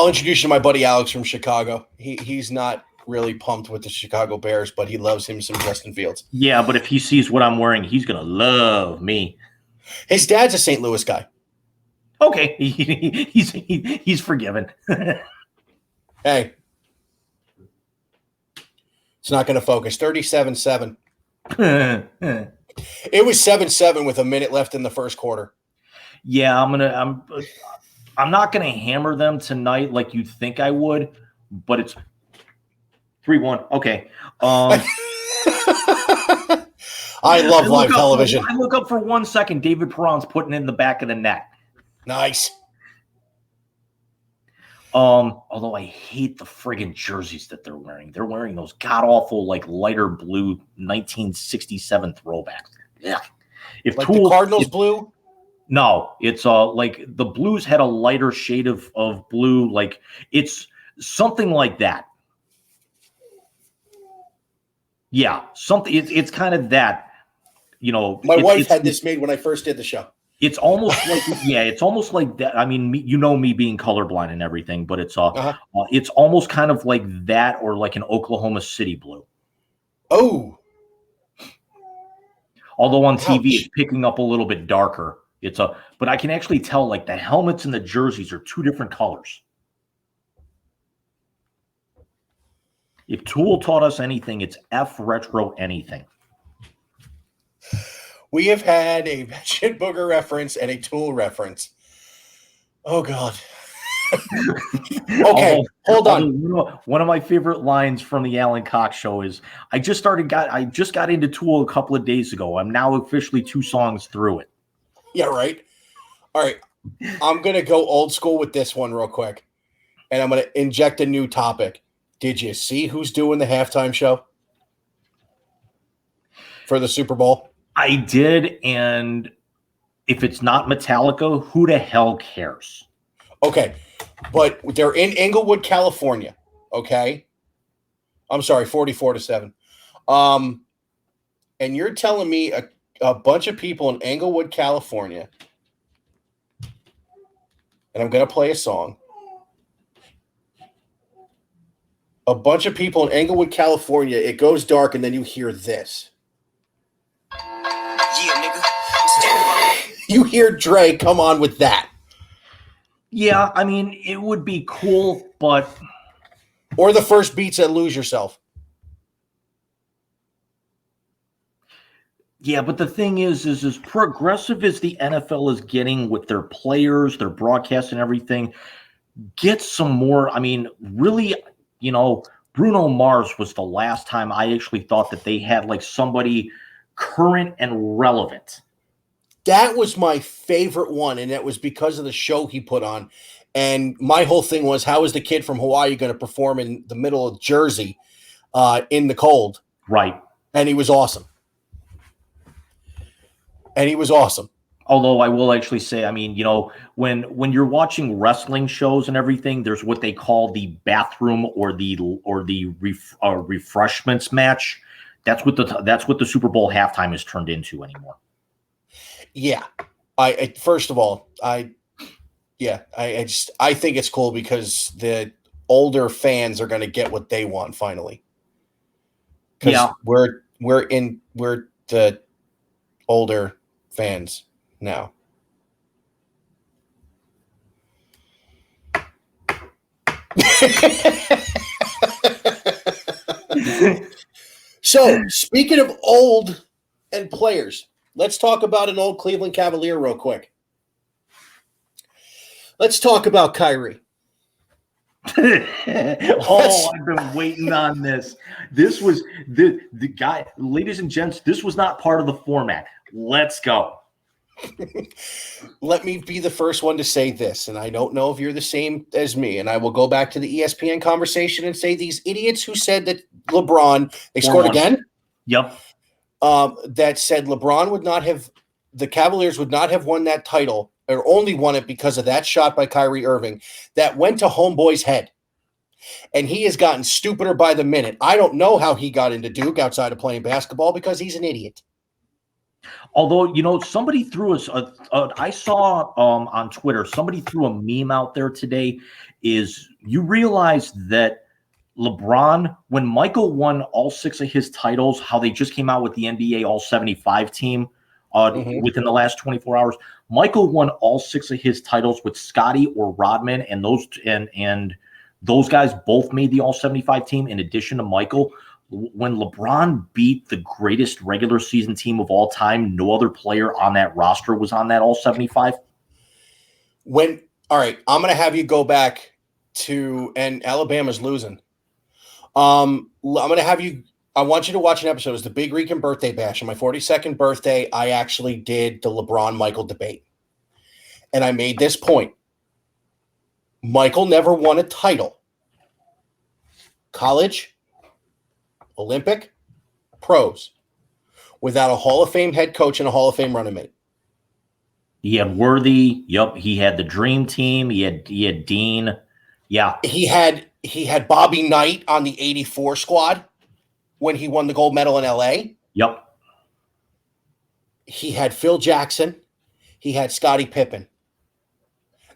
introduce you to my buddy Alex from Chicago. He's not really pumped with the Chicago Bears, but he loves him some Justin Fields. Yeah, but if he sees what I'm wearing, he's gonna love me. His dad's a St. Louis guy. Okay, he's forgiven. Hey, it's not going to focus. 37-7. It was 7-7 with a minute left in the first quarter. Yeah, I'm not gonna hammer them tonight like you think I would, but it's 3-1. Okay. I love live television. I look up for 1 second. David Perron's putting it in the back of the net. Nice. Although I hate the friggin' jerseys that they're wearing. They're wearing those god-awful, like, lighter blue 1967 throwbacks. Yeah. If like the Cardinals blue? No, it's like the Blues had a lighter shade of blue. Like, it's something like that. Yeah, something. It's kind of that. My wife had this made when I first did the show. It's almost like it's almost like that. I mean, me being colorblind and everything, but it's it's almost kind of like that, or like an Oklahoma City blue. Oh, although on TV it's picking up a little bit darker. But I can actually tell like the helmets and the jerseys are two different colors. If Tool taught us anything, it's F retro anything. We have had a Shit Booger reference and a Tool reference. Oh, God. Okay, hold on. One of my favorite lines from the Alan Cox show is, I just got into Tool a couple of days ago. I'm now officially 2 songs through it. Yeah, right. All right. I'm going to go old school with this one real quick, and I'm going to inject a new topic. Did you see who's doing the halftime show for the Super Bowl? I did, and if it's not Metallica, who the hell cares? Okay, but they're in Inglewood, California, okay? I'm sorry, 44-7. And you're telling me a bunch of people in Inglewood, California, and I'm going to play a song. A bunch of people in Inglewood, California, it goes dark, and then you hear this. Yeah, nigga. You hear Dre come on with that. Yeah, I mean, it would be cool, but... Or the first beats at Lose Yourself. Yeah, but the thing is as progressive as the NFL is getting with their players, their broadcast and everything, get some more... I mean, really, Bruno Mars was the last time I actually thought that they had, like, somebody current and relevant. That was my favorite one, and that was because of the show he put on. And my whole thing was, how is the kid from Hawaii going to perform in the middle of Jersey in the cold? Right. And he was awesome. Although I will actually say, I mean, when you're watching wrestling shows and everything, there's what they call the bathroom or the refreshments match. That's what the Super Bowl halftime is turned into anymore. Yeah, I first of all, I think it's cool because the older fans are going to get what they want finally. Yeah, we're the older fans now. So, speaking of old and players, let's talk about an old Cleveland Cavalier real quick. Let's talk about Kyrie. I've been waiting on this. This was the guy, ladies and gents, this was not part of the format. Let's go. Let me be the first one to say this, and I don't know if you're the same as me, and I will go back to the ESPN conversation and say these idiots who said that LeBron, they scored 4-1. again, Yep. that said LeBron would not have, the Cavaliers would not have won that title or only won it because of that shot by Kyrie Irving that went to homeboy's head. And he has gotten stupider by the minute. I don't know how he got into Duke outside of playing basketball because he's an idiot. Although, somebody threw us, I saw on Twitter, somebody threw a meme out there today. Is you realize that LeBron, when Michael won all 6 of his titles, how they just came out with the NBA All 75 team within the last 24 hours. Michael won all 6 of his titles with Scotty or Rodman, and those guys both made the All 75 team in addition to Michael. When LeBron beat the greatest regular season team of all time, no other player on that roster was on that All 75. All right, I'm going to have you go back to, and Alabama's losing. I'm going to have you, I want you to watch an episode. It was the Big Rican birthday bash. On my 42nd birthday, I actually did the LeBron-Michael debate. And I made this point. Michael never won a title. College, Olympic, pros, without a Hall of Fame head coach and a Hall of Fame running mate. He had Worthy. Yep. He had the Dream Team. He had Dean. Yeah. He had Bobby Knight on the 84 squad when he won the gold medal in LA. Yep. He had Phil Jackson. He had Scottie Pippen.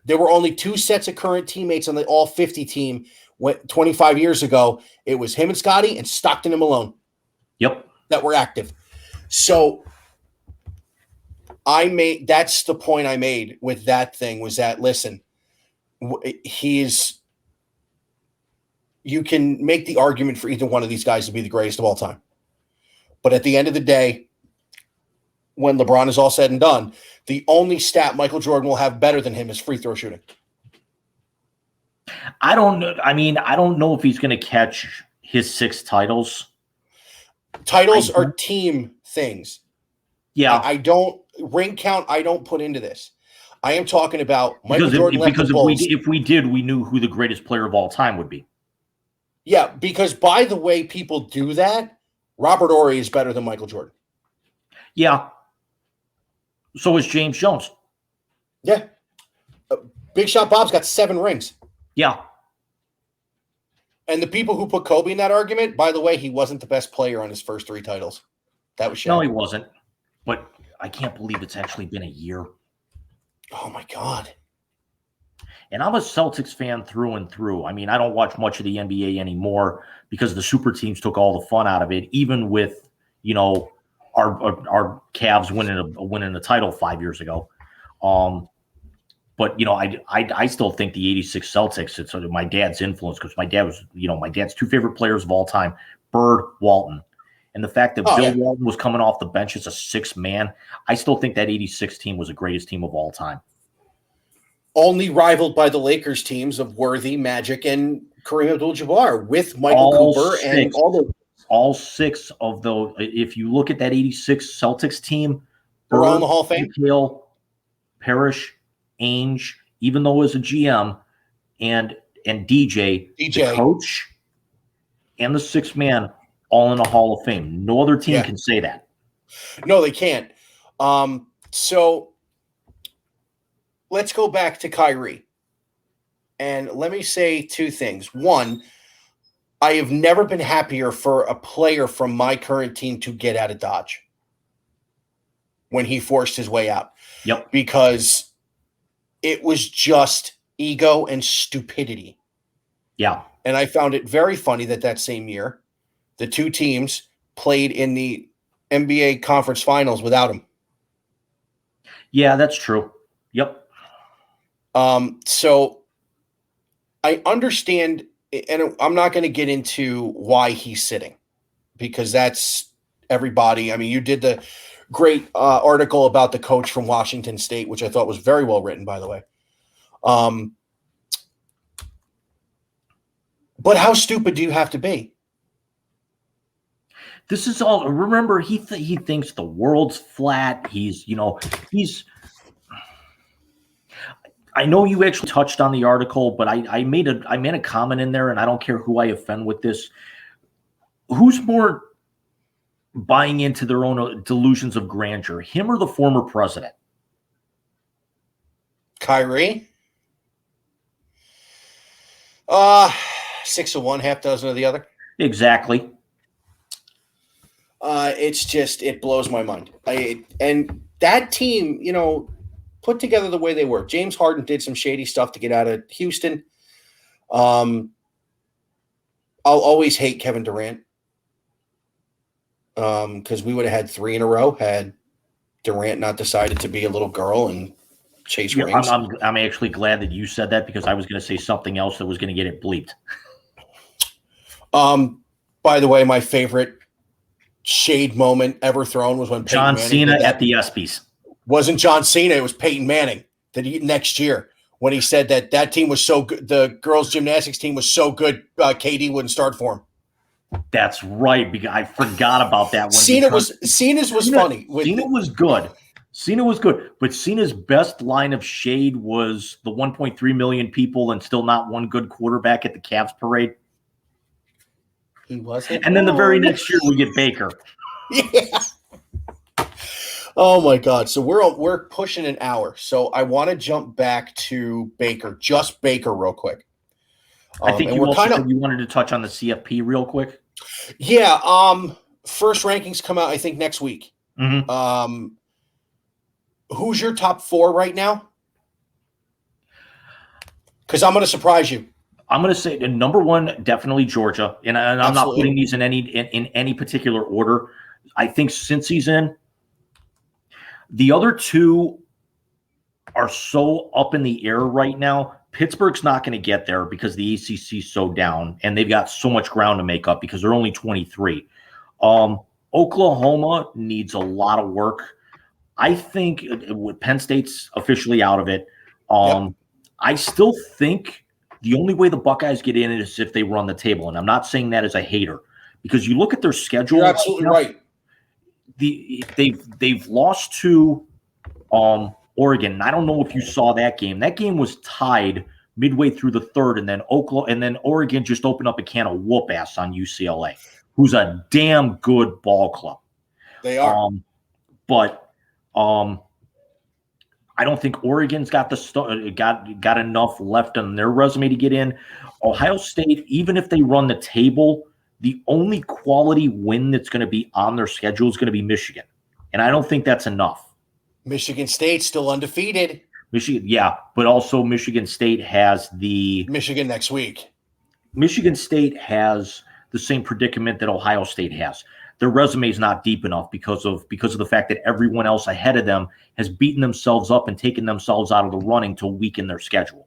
There were only 2 sets of current teammates on the all 50 team 25 years ago. It was him and Scottie and Stockton and Malone. Yep. That were active. So that's the point I made with that thing, was that, listen, you can make the argument for either one of these guys to be the greatest of all time. But at the end of the day, when LeBron is all said and done, the only stat Michael Jordan will have better than him is free throw shooting. I don't know. I mean, I don't know if he's going to catch his 6 titles. Titles are team things. Yeah. I don't ring count. I don't put into this. I am talking about Michael Jordan. Because if we did, we knew who the greatest player of all time would be. Yeah, because by the way people do that, Robert Horry is better than Michael Jordan. Yeah. So is James Jones. Yeah. Big Shot Bob's got 7 rings. Yeah. And the people who put Kobe in that argument, by the way, he wasn't the best player on his first 3 titles. That was Shaq. No, he wasn't. But I can't believe it's actually been a year. Oh, my God. And I'm a Celtics fan through and through. I mean, I don't watch much of the NBA anymore because the super teams took all the fun out of it, even with, our Cavs winning the title 5 years ago. But, I still think the 86 Celtics, it's my dad's influence, because my dad was, my dad's 2 favorite players of all time, Bird, Walton. And the fact that Bill Walton was coming off the bench as a 6th man, I still think that 86 team was the greatest team of all time. Only rivaled by the Lakers teams of Worthy, Magic, and Kareem Abdul-Jabbar, with Michael Cooper and all 6 of those. If you look at that 86 Celtics team, they're all in the Hall of Fame. McHale, Parrish, Ainge, even though as a GM, and DJ, the coach, and the 6th man, all in the Hall of Fame. No other team can say that. No, they can't. So let's go back to Kyrie. And let me say 2 things. One, I have never been happier for a player from my current team to get out of Dodge when he forced his way out. Yep. Because it was just ego and stupidity. Yeah. And I found it very funny that same year, the 2 teams played in the NBA conference finals without him. Yeah, that's true. Yep. So I understand, and I'm not going to get into why he's sitting, because that's everybody. I mean, you did the great article about the coach from Washington State, which I thought was very well written, by the way. But how stupid do you have to be? This is all. Remember, he thinks the world's flat. He's. I know you actually touched on the article, but I made a comment in there, and I don't care who I offend with this. Who's more buying into their own delusions of grandeur, him or the former president? Kyrie? 6 of one, half dozen of the other. Exactly. It blows my mind. And that team, put together the way they were. James Harden did some shady stuff to get out of Houston. I'll always hate Kevin Durant. Because we would have had 3 in a row had Durant not decided to be a little girl and chase rings. I'm actually glad that you said that, because I was going to say something else that was going to get it bleeped. By the way, my favorite shade moment ever thrown was when John Cena at the ESPYs. Wasn't John Cena, it was Peyton Manning next year when he said that team was so good, the girls' gymnastics team was so good, KD wouldn't start for him. That's right. Because I forgot about that one. Cena's was funny. Cena was good. Cena was good, but Cena's best line of shade was the 1.3 million people and still not one good quarterback at the Cavs parade. He wasn't. And then the very next year we get Baker. Yeah. Oh my God. So we're pushing an hour. So I want to jump back to Baker, just Baker real quick. I think you wanted to touch on the CFP real quick. Yeah. First rankings come out, I think, next week. Mm-hmm. Who's your top 4 right now? Because I'm going to surprise you. I'm going to say number 1, definitely Georgia, and I'm not putting these in any particular order. I think since he's in, the other 2 are so up in the air right now. Pittsburgh's not going to get there because the ACC is so down, and they've got so much ground to make up because they're only 23. Oklahoma needs a lot of work. I think with Penn State's officially out of it. Yep. I still think the only way the Buckeyes get in is if they run the table, and I'm not saying that as a hater, because you look at their schedule. You're absolutely right. They've lost to Oregon. And I don't know if you saw that game. That game was tied midway through the third, and then Oregon just opened up a can of whoop ass on UCLA, who's a damn good ball club. They are. But I don't think Oregon's got got enough left on their resume to get in. Ohio State, even if they run the table, the only quality win that's going to be on their schedule is going to be Michigan, and I don't think that's enough. Michigan State still undefeated. Michigan, yeah, but also Michigan State has Michigan next week. Michigan State has the same predicament that Ohio State has. Their resume is not deep enough because of the fact that everyone else ahead of them has beaten themselves up and taken themselves out of the running to weaken their schedule.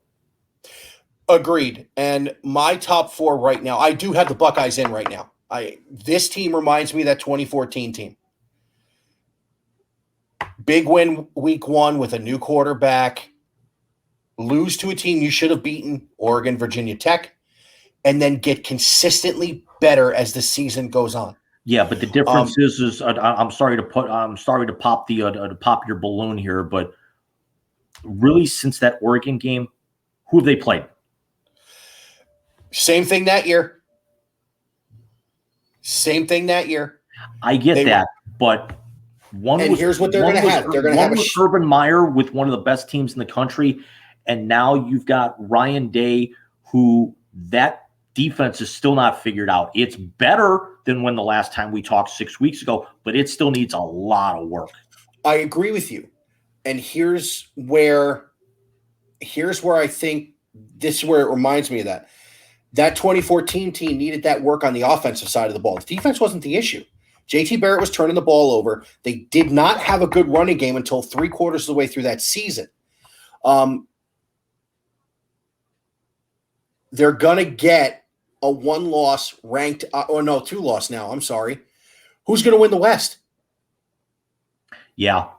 Agreed. And my top 4 right now, I do have the Buckeyes in right now. This team reminds me of that 2014 team. Big win week 1 with a new quarterback. Lose to a team you should have beaten, Oregon, Virginia Tech, and then get consistently better as the season goes on. Yeah, but the difference is I'm sorry to pop your balloon here, but really since that Oregon game, who have they played? Same thing that year. I get that, but here's what they're going to have. They're going to have Urban Meyer with one of the best teams in the country, and now you've got Ryan Day, who that defense is still not figured out. It's better than when the last time we talked 6 weeks ago, but it still needs a lot of work. I agree with you. And here's where I think this is where it reminds me of that. That 2014 team needed that work on the offensive side of the ball. The defense wasn't the issue. JT Barrett was turning the ball over. They did not have a good running game until 3/4 of the way through that season. They're going to get a 1-loss ranked, 2-loss now. I'm sorry. Who's going to win the West? Yeah.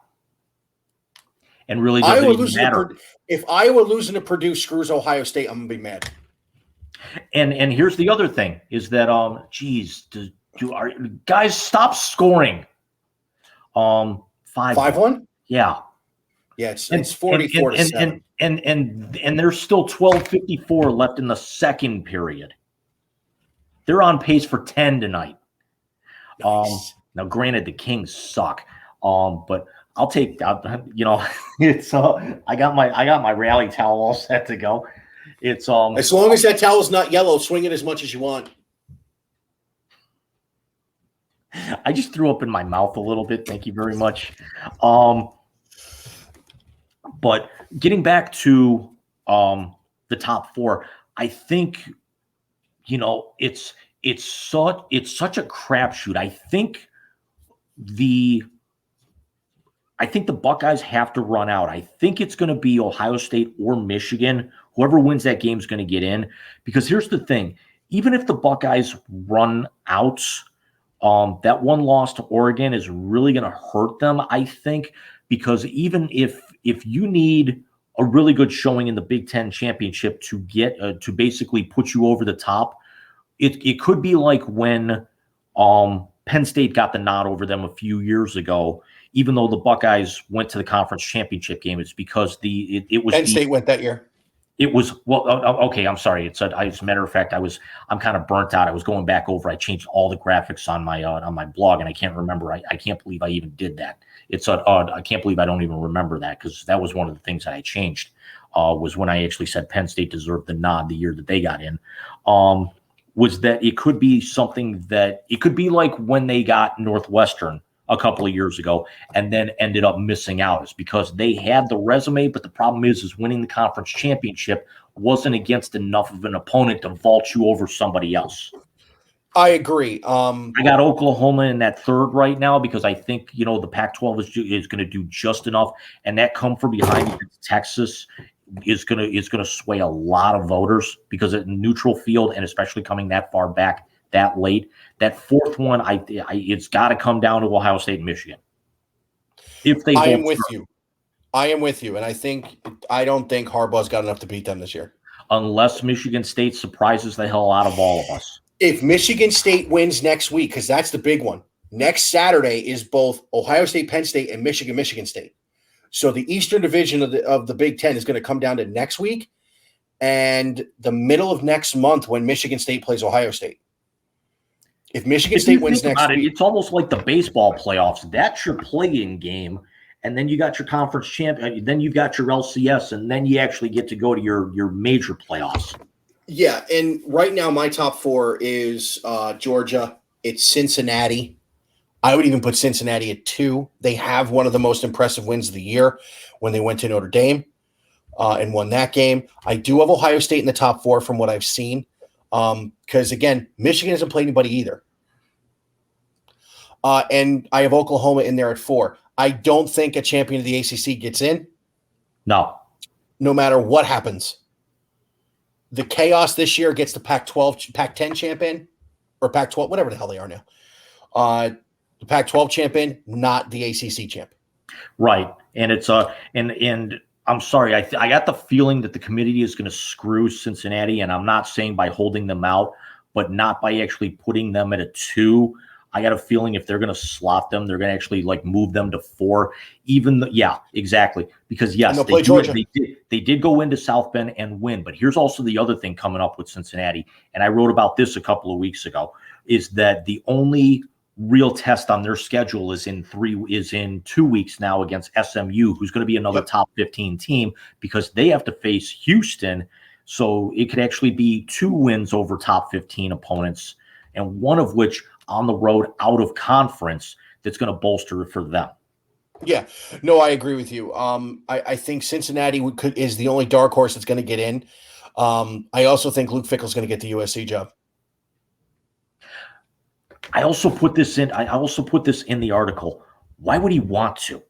And really doesn't even matter. If Iowa losing to Purdue screws Ohio State, I'm going to be mad. And here's the other thing is that, Guys, stop scoring. 5-1. Yeah. Yeah, it's 44 to 7. And there's still 12:54 left in the second period. They're on pace for 10 tonight. Nice. Now, granted, the Kings suck. But I'll take it's I got my rally towel all set to go. It's as long as that towel's not yellow, swing it as much as you want. I just threw up in my mouth a little bit. Thank you very much. But getting back to the top four, I think it's such a crapshoot. I think the Buckeyes have to run out. I think it's going to be Ohio State or Michigan. Whoever wins that game is going to get in. Because here's the thing: even if the Buckeyes run out, that one loss to Oregon is really going to hurt them, I think, because even if you need a really good showing in the Big Ten championship to get to basically put you over the top, it could be like when Penn State got the nod over them a few years ago. Even though the Buckeyes went to the conference championship game, it's because it was Penn State went that year. It was okay. I'm sorry. As a matter of fact, I'm kind of burnt out. I was going back over. I changed all the graphics on my blog, and I can't remember. I can't believe I even did that. I can't believe I don't even remember that, because that was one of the things that I changed. Was when I actually said Penn State deserved the nod the year that they got in. Was that it could be something that it could be like when they got Northwestern a couple of years ago and then ended up missing out, is because they had the resume, but the problem is winning the conference championship wasn't against enough of an opponent to vault you over somebody else. I agree. I got Oklahoma in that third right now because I think the Pac-12 is going to do just enough, and that come from behind against Texas is going to sway a lot of voters, because at neutral field, and especially coming that far back that late, that fourth one, it's got to come down to Ohio State and Michigan. If they, I am with you, and I don't think Harbaugh's got enough to beat them this year, unless Michigan State surprises the hell out of all of us. If Michigan State wins next week, because that's the big one. Next Saturday is both Ohio State, Penn State, and Michigan State. So the Eastern Division of the Big Ten is going to come down to next week and the middle of next month when Michigan State plays Ohio State. If Michigan State wins next week, it's almost like the baseball playoffs. That's your play-in game, and then you got your conference champion. Then you've got your LCS, and then you actually get to go to your major playoffs. Yeah, and right now my top four is Georgia. It's Cincinnati. I would even put Cincinnati at 2. They have one of the most impressive wins of the year when they went to Notre Dame and won that game. I do have Ohio State in the top 4 from what I've seen, because, again, Michigan hasn't played anybody either. And I have Oklahoma in there at 4. I don't think a champion of the ACC gets in. No matter what happens. The chaos this year gets the Pac-12, Pac-10 champion, or Pac-12, whatever the hell they are now. The Pac-12 champion, not the ACC champ. Right, and it's and I'm sorry, I got the feeling that the committee is going to screw Cincinnati, and I'm not saying by holding them out, but not by actually putting them at a 2. I got a feeling if they're going to slot them, they're going to actually move them to 4. Yeah, exactly. Because yes, they did go into South Bend and win. But here's also the other thing coming up with Cincinnati, and I wrote about this a couple of weeks ago, is that the only real test on their schedule is in 2 weeks now against SMU, who's going to be another top 15 team, because they have to face Houston. So it could actually be 2 wins over top 15 opponents, and one of which on the road out of conference, that's going to bolster it for them. Yeah, no, I agree with you. I think Cincinnati is the only dark horse that's going to get in. I also think Luke Fickell's going to get the USC job. I also put this in the article. Why would he want to?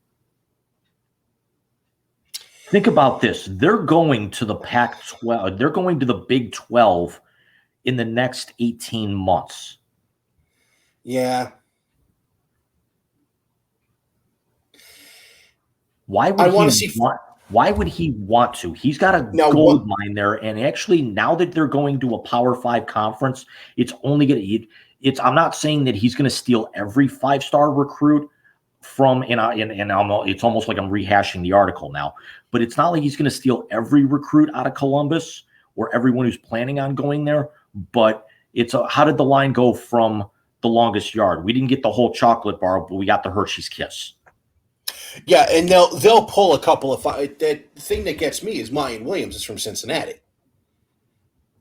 Think about this. They're going to the Pac-12. They're going to the Big 12 in the next 18 months. Yeah. Why Why would he want to? He's got a gold mine there, and actually, now that they're going to a Power 5 conference, it's only going to. I'm not saying that he's going to steal every 5-star recruit from, it's almost like I'm rehashing the article now, but it's not like he's going to steal every recruit out of Columbus or everyone who's planning on going there. But how did the line go from the longest yard? We didn't get the whole chocolate bar, but we got the Hershey's Kiss. Yeah, and they'll pull a couple of. The thing that gets me is Mayan Williams is from Cincinnati.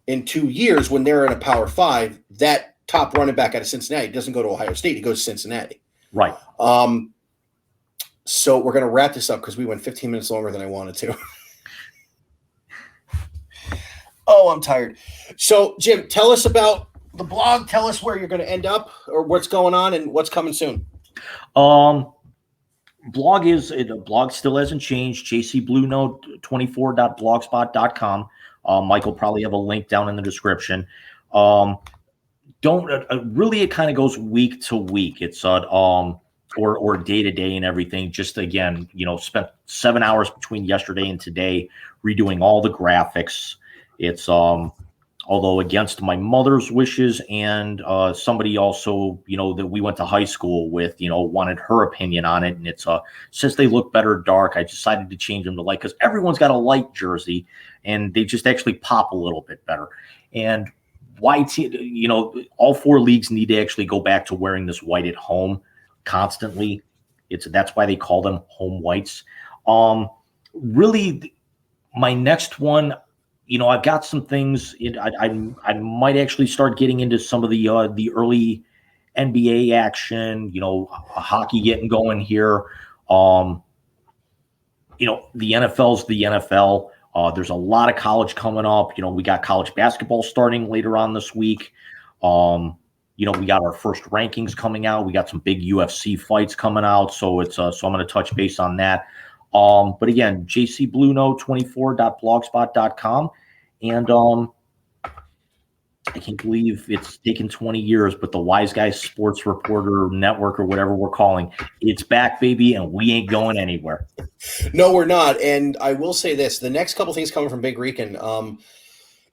In 2 years, when they're in a Power 5, that top running back out of Cincinnati doesn't go to Ohio State; he goes to Cincinnati. Right. So we're going to wrap this up because we went 15 minutes longer than I wanted to. Oh, I'm tired. So, Jim, tell us about the blog. Tell us where you're going to end up, or what's going on, and what's coming soon. Blog still hasn't changed. jcbluenote24.blogspot.com. Mike will probably have a link down in the description. Really, it kind of goes week to week. It's or day to day and everything. Just again, spent 7 hours between yesterday and today redoing all the graphics. It's although against my mother's wishes and somebody also, that we went to high school with, wanted her opinion on it. And it's since they look better dark, I decided to change them to light because everyone's got a light jersey and they just actually pop a little bit better. And white, all 4 leagues need to actually go back to wearing this white at home constantly. That's why they call them home whites. Really, my next one, I've got some things. I might actually start getting into some of the early NBA action. Hockey getting going here. The NFL's the NFL. There's a lot of college coming up. We got college basketball starting later on this week. We got our first rankings coming out. We got some big UFC fights coming out. So I'm going to touch base on that. But again, jcbluenote24.blogspot.com. And I can't believe it's taken 20 years, but the Wiseguys Sports Reporter Network or whatever we're calling, it's back, baby, and we ain't going anywhere. No, we're not. And I will say this, the next couple things coming from Big Rican,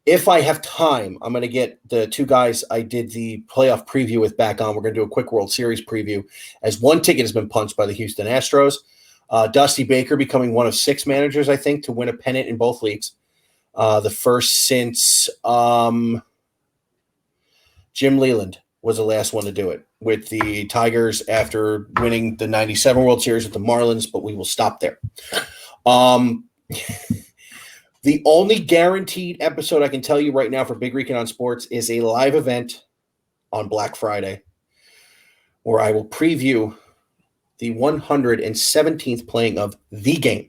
if I have time, I'm going to get the 2 guys I did the playoff preview with back on. We're going to do a quick World Series preview as one ticket has been punched by the Houston Astros. Dusty Baker becoming one of 6 managers, I think, to win a pennant in both leagues. The first since Jim Leland was the last one to do it with the Tigers after winning the 97 World Series with the Marlins, but we will stop there. The only guaranteed episode I can tell you right now for Big Rican on Sports is a live event on Black Friday where I will preview the 117th playing of the game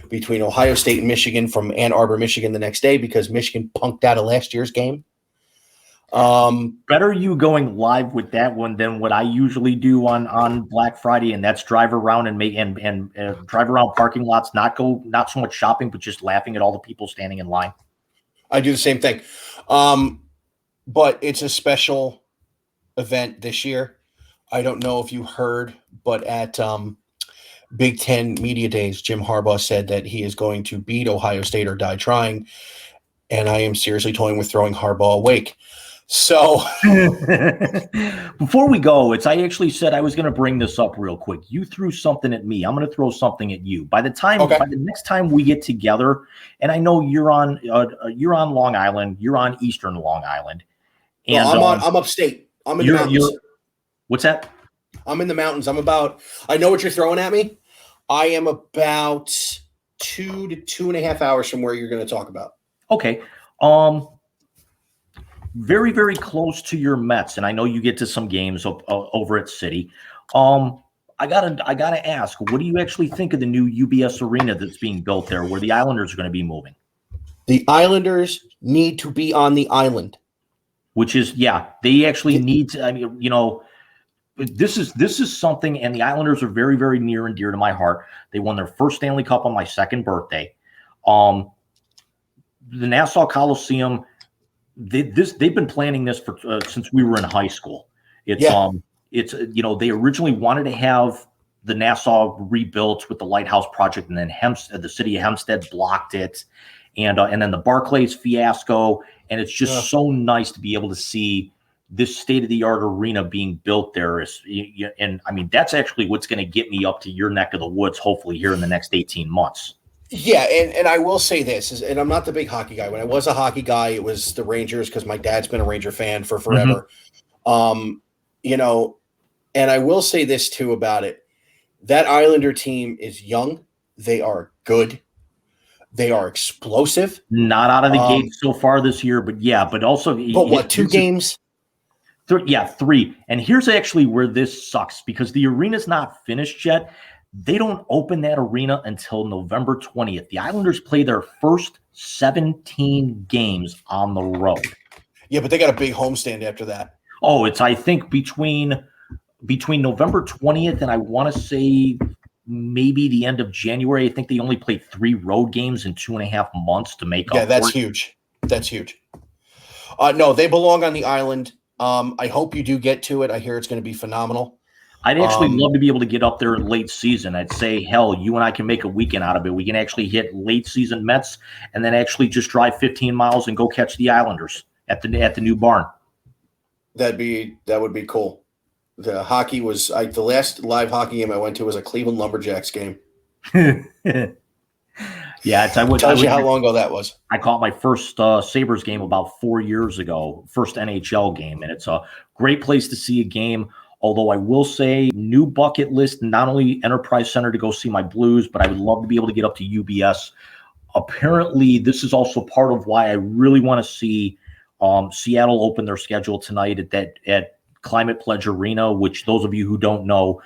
between Ohio State and Michigan from Ann Arbor, Michigan the next day because Michigan punked out of last year's game. Better you going live with that one than what I usually do on Black Friday, and that's drive around and drive around parking lots, not so much shopping, but just laughing at all the people standing in line. I do the same thing. But it's a special event this year. I don't know if you heard, but at Big Ten Media Days, Jim Harbaugh said that he is going to beat Ohio State or die trying, and I am seriously toying with throwing Harbaugh awake. So before we go, I actually said I was going to bring this up real quick. You threw something at me. I'm going to throw something at you. By the next time we get together, and I know you're on Long Island, you're on Eastern Long Island, and I'm upstate. I'm in the mountains. What's that? I'm in the mountains. I know what you're throwing at me. I am about 2 to 2.5 hours from where you're going to talk about. Okay. Very, very close to your Mets, and I know you get to some games over at City. I gotta ask, what do you actually think of the new UBS arena that's being built there, where the Islanders are going to be moving? The Islanders need to be on the island. Which is, they actually need to. I mean, this is something, and the Islanders are very, very near and dear to my heart. They won their first Stanley Cup on my 2nd birthday. The Nassau Coliseum. They've been planning this for since we were in high school. They originally wanted to have the Nassau rebuilt with the Lighthouse Project, and then the city of Hempstead blocked it, and then the Barclays fiasco. And it's just so nice to be able to see this state-of-the-art arena being built there. And I mean, that's actually what's going to get me up to your neck of the woods, hopefully here in the next 18 months. Yeah, and I will say this, and I'm not the big hockey guy. When I was a hockey guy, it was the Rangers because my dad's been a Ranger fan for forever. You know, and I will say this too about it. That Islander team is young. They are good. They are explosive. Not out of the gate so far this year, but also. But what, 2 games? 3. And here's actually where this sucks, because the arena's not finished yet. They don't open that arena until November 20th. The Islanders play their first 17 games on the road. Yeah, but they got a big homestand after that. Oh, it's, I think, between November 20th and I want to say maybe the end of January. I think they only played 3 road games in 2.5 months to make up. Yeah, that's huge. That's huge. No, they belong on the island. I hope you do get to it. I hear it's going to be phenomenal. I'd actually love to be able to get up there in late season. I'd say, hell, you and I can make a weekend out of it. We can actually hit late season Mets and then actually just drive 15 miles and go catch the Islanders at the new barn. That would be cool. The hockey was the last live hockey game I went to was a Cleveland Lumberjacks game. Yeah, tells you how long ago that was. I caught my first Sabres game about 4 years ago, first NHL game, and it's a great place to see a game. Although I will say, new bucket list, not only Enterprise Center to go see my Blues, but I would love to be able to get up to UBS. Apparently, this is also part of why I really want to see Seattle open their schedule tonight at Climate Pledge Arena, which those of you who don't know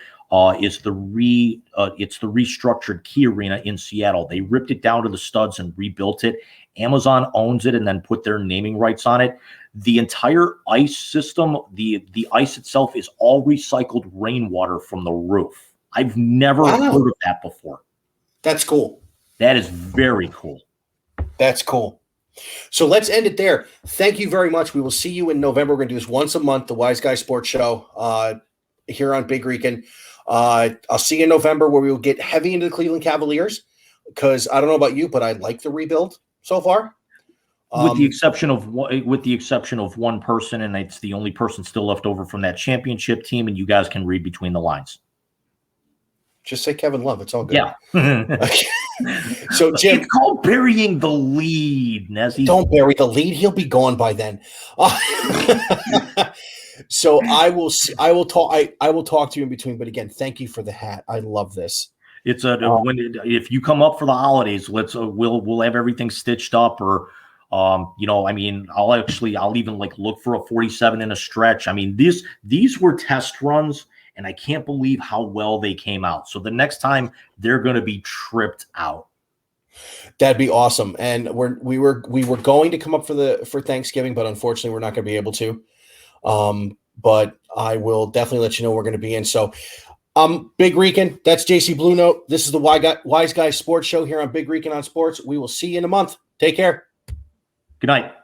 is it's the restructured Key Arena in Seattle. They ripped it down to the studs and rebuilt it. Amazon owns it and then put their naming rights on it. The entire ice system, the ice itself is all recycled rainwater from the roof. I've never heard of that before. That's cool. That is very cool. That's cool. So let's end it there. Thank you very much. We will see you in November. We're going to do this once a month, the Wiseguys Sports Show here on Big Rican. I'll see you in November where we will get heavy into the Cleveland Cavaliers because I don't know about you, but I like the rebuild so far. With the exception of one person, and it's the only person still left over from that championship team, and you guys can read between the lines. Just say Kevin Love. It's all good. Yeah. So, Jim. It's called burying the lead, Nezzy. Don't bury the lead. He'll be gone by then. So I will talk to you in between. But again, thank you for the hat. I love this. It's if you come up for the holidays, we'll have everything stitched up, or I'll even look for a 47 in a stretch. I mean, these were test runs, and I can't believe how well they came out. So the next time they're going to be tripped out. That'd be awesome. And we were going to come up for Thanksgiving, but unfortunately we're not going to be able to. But I will definitely let you know we're going to be in. So Big Rican, that's JC Blue Note. This is the Wise Guys Sports Show here on Big Rican on Sports. We will see you in a month. Take care. Good night.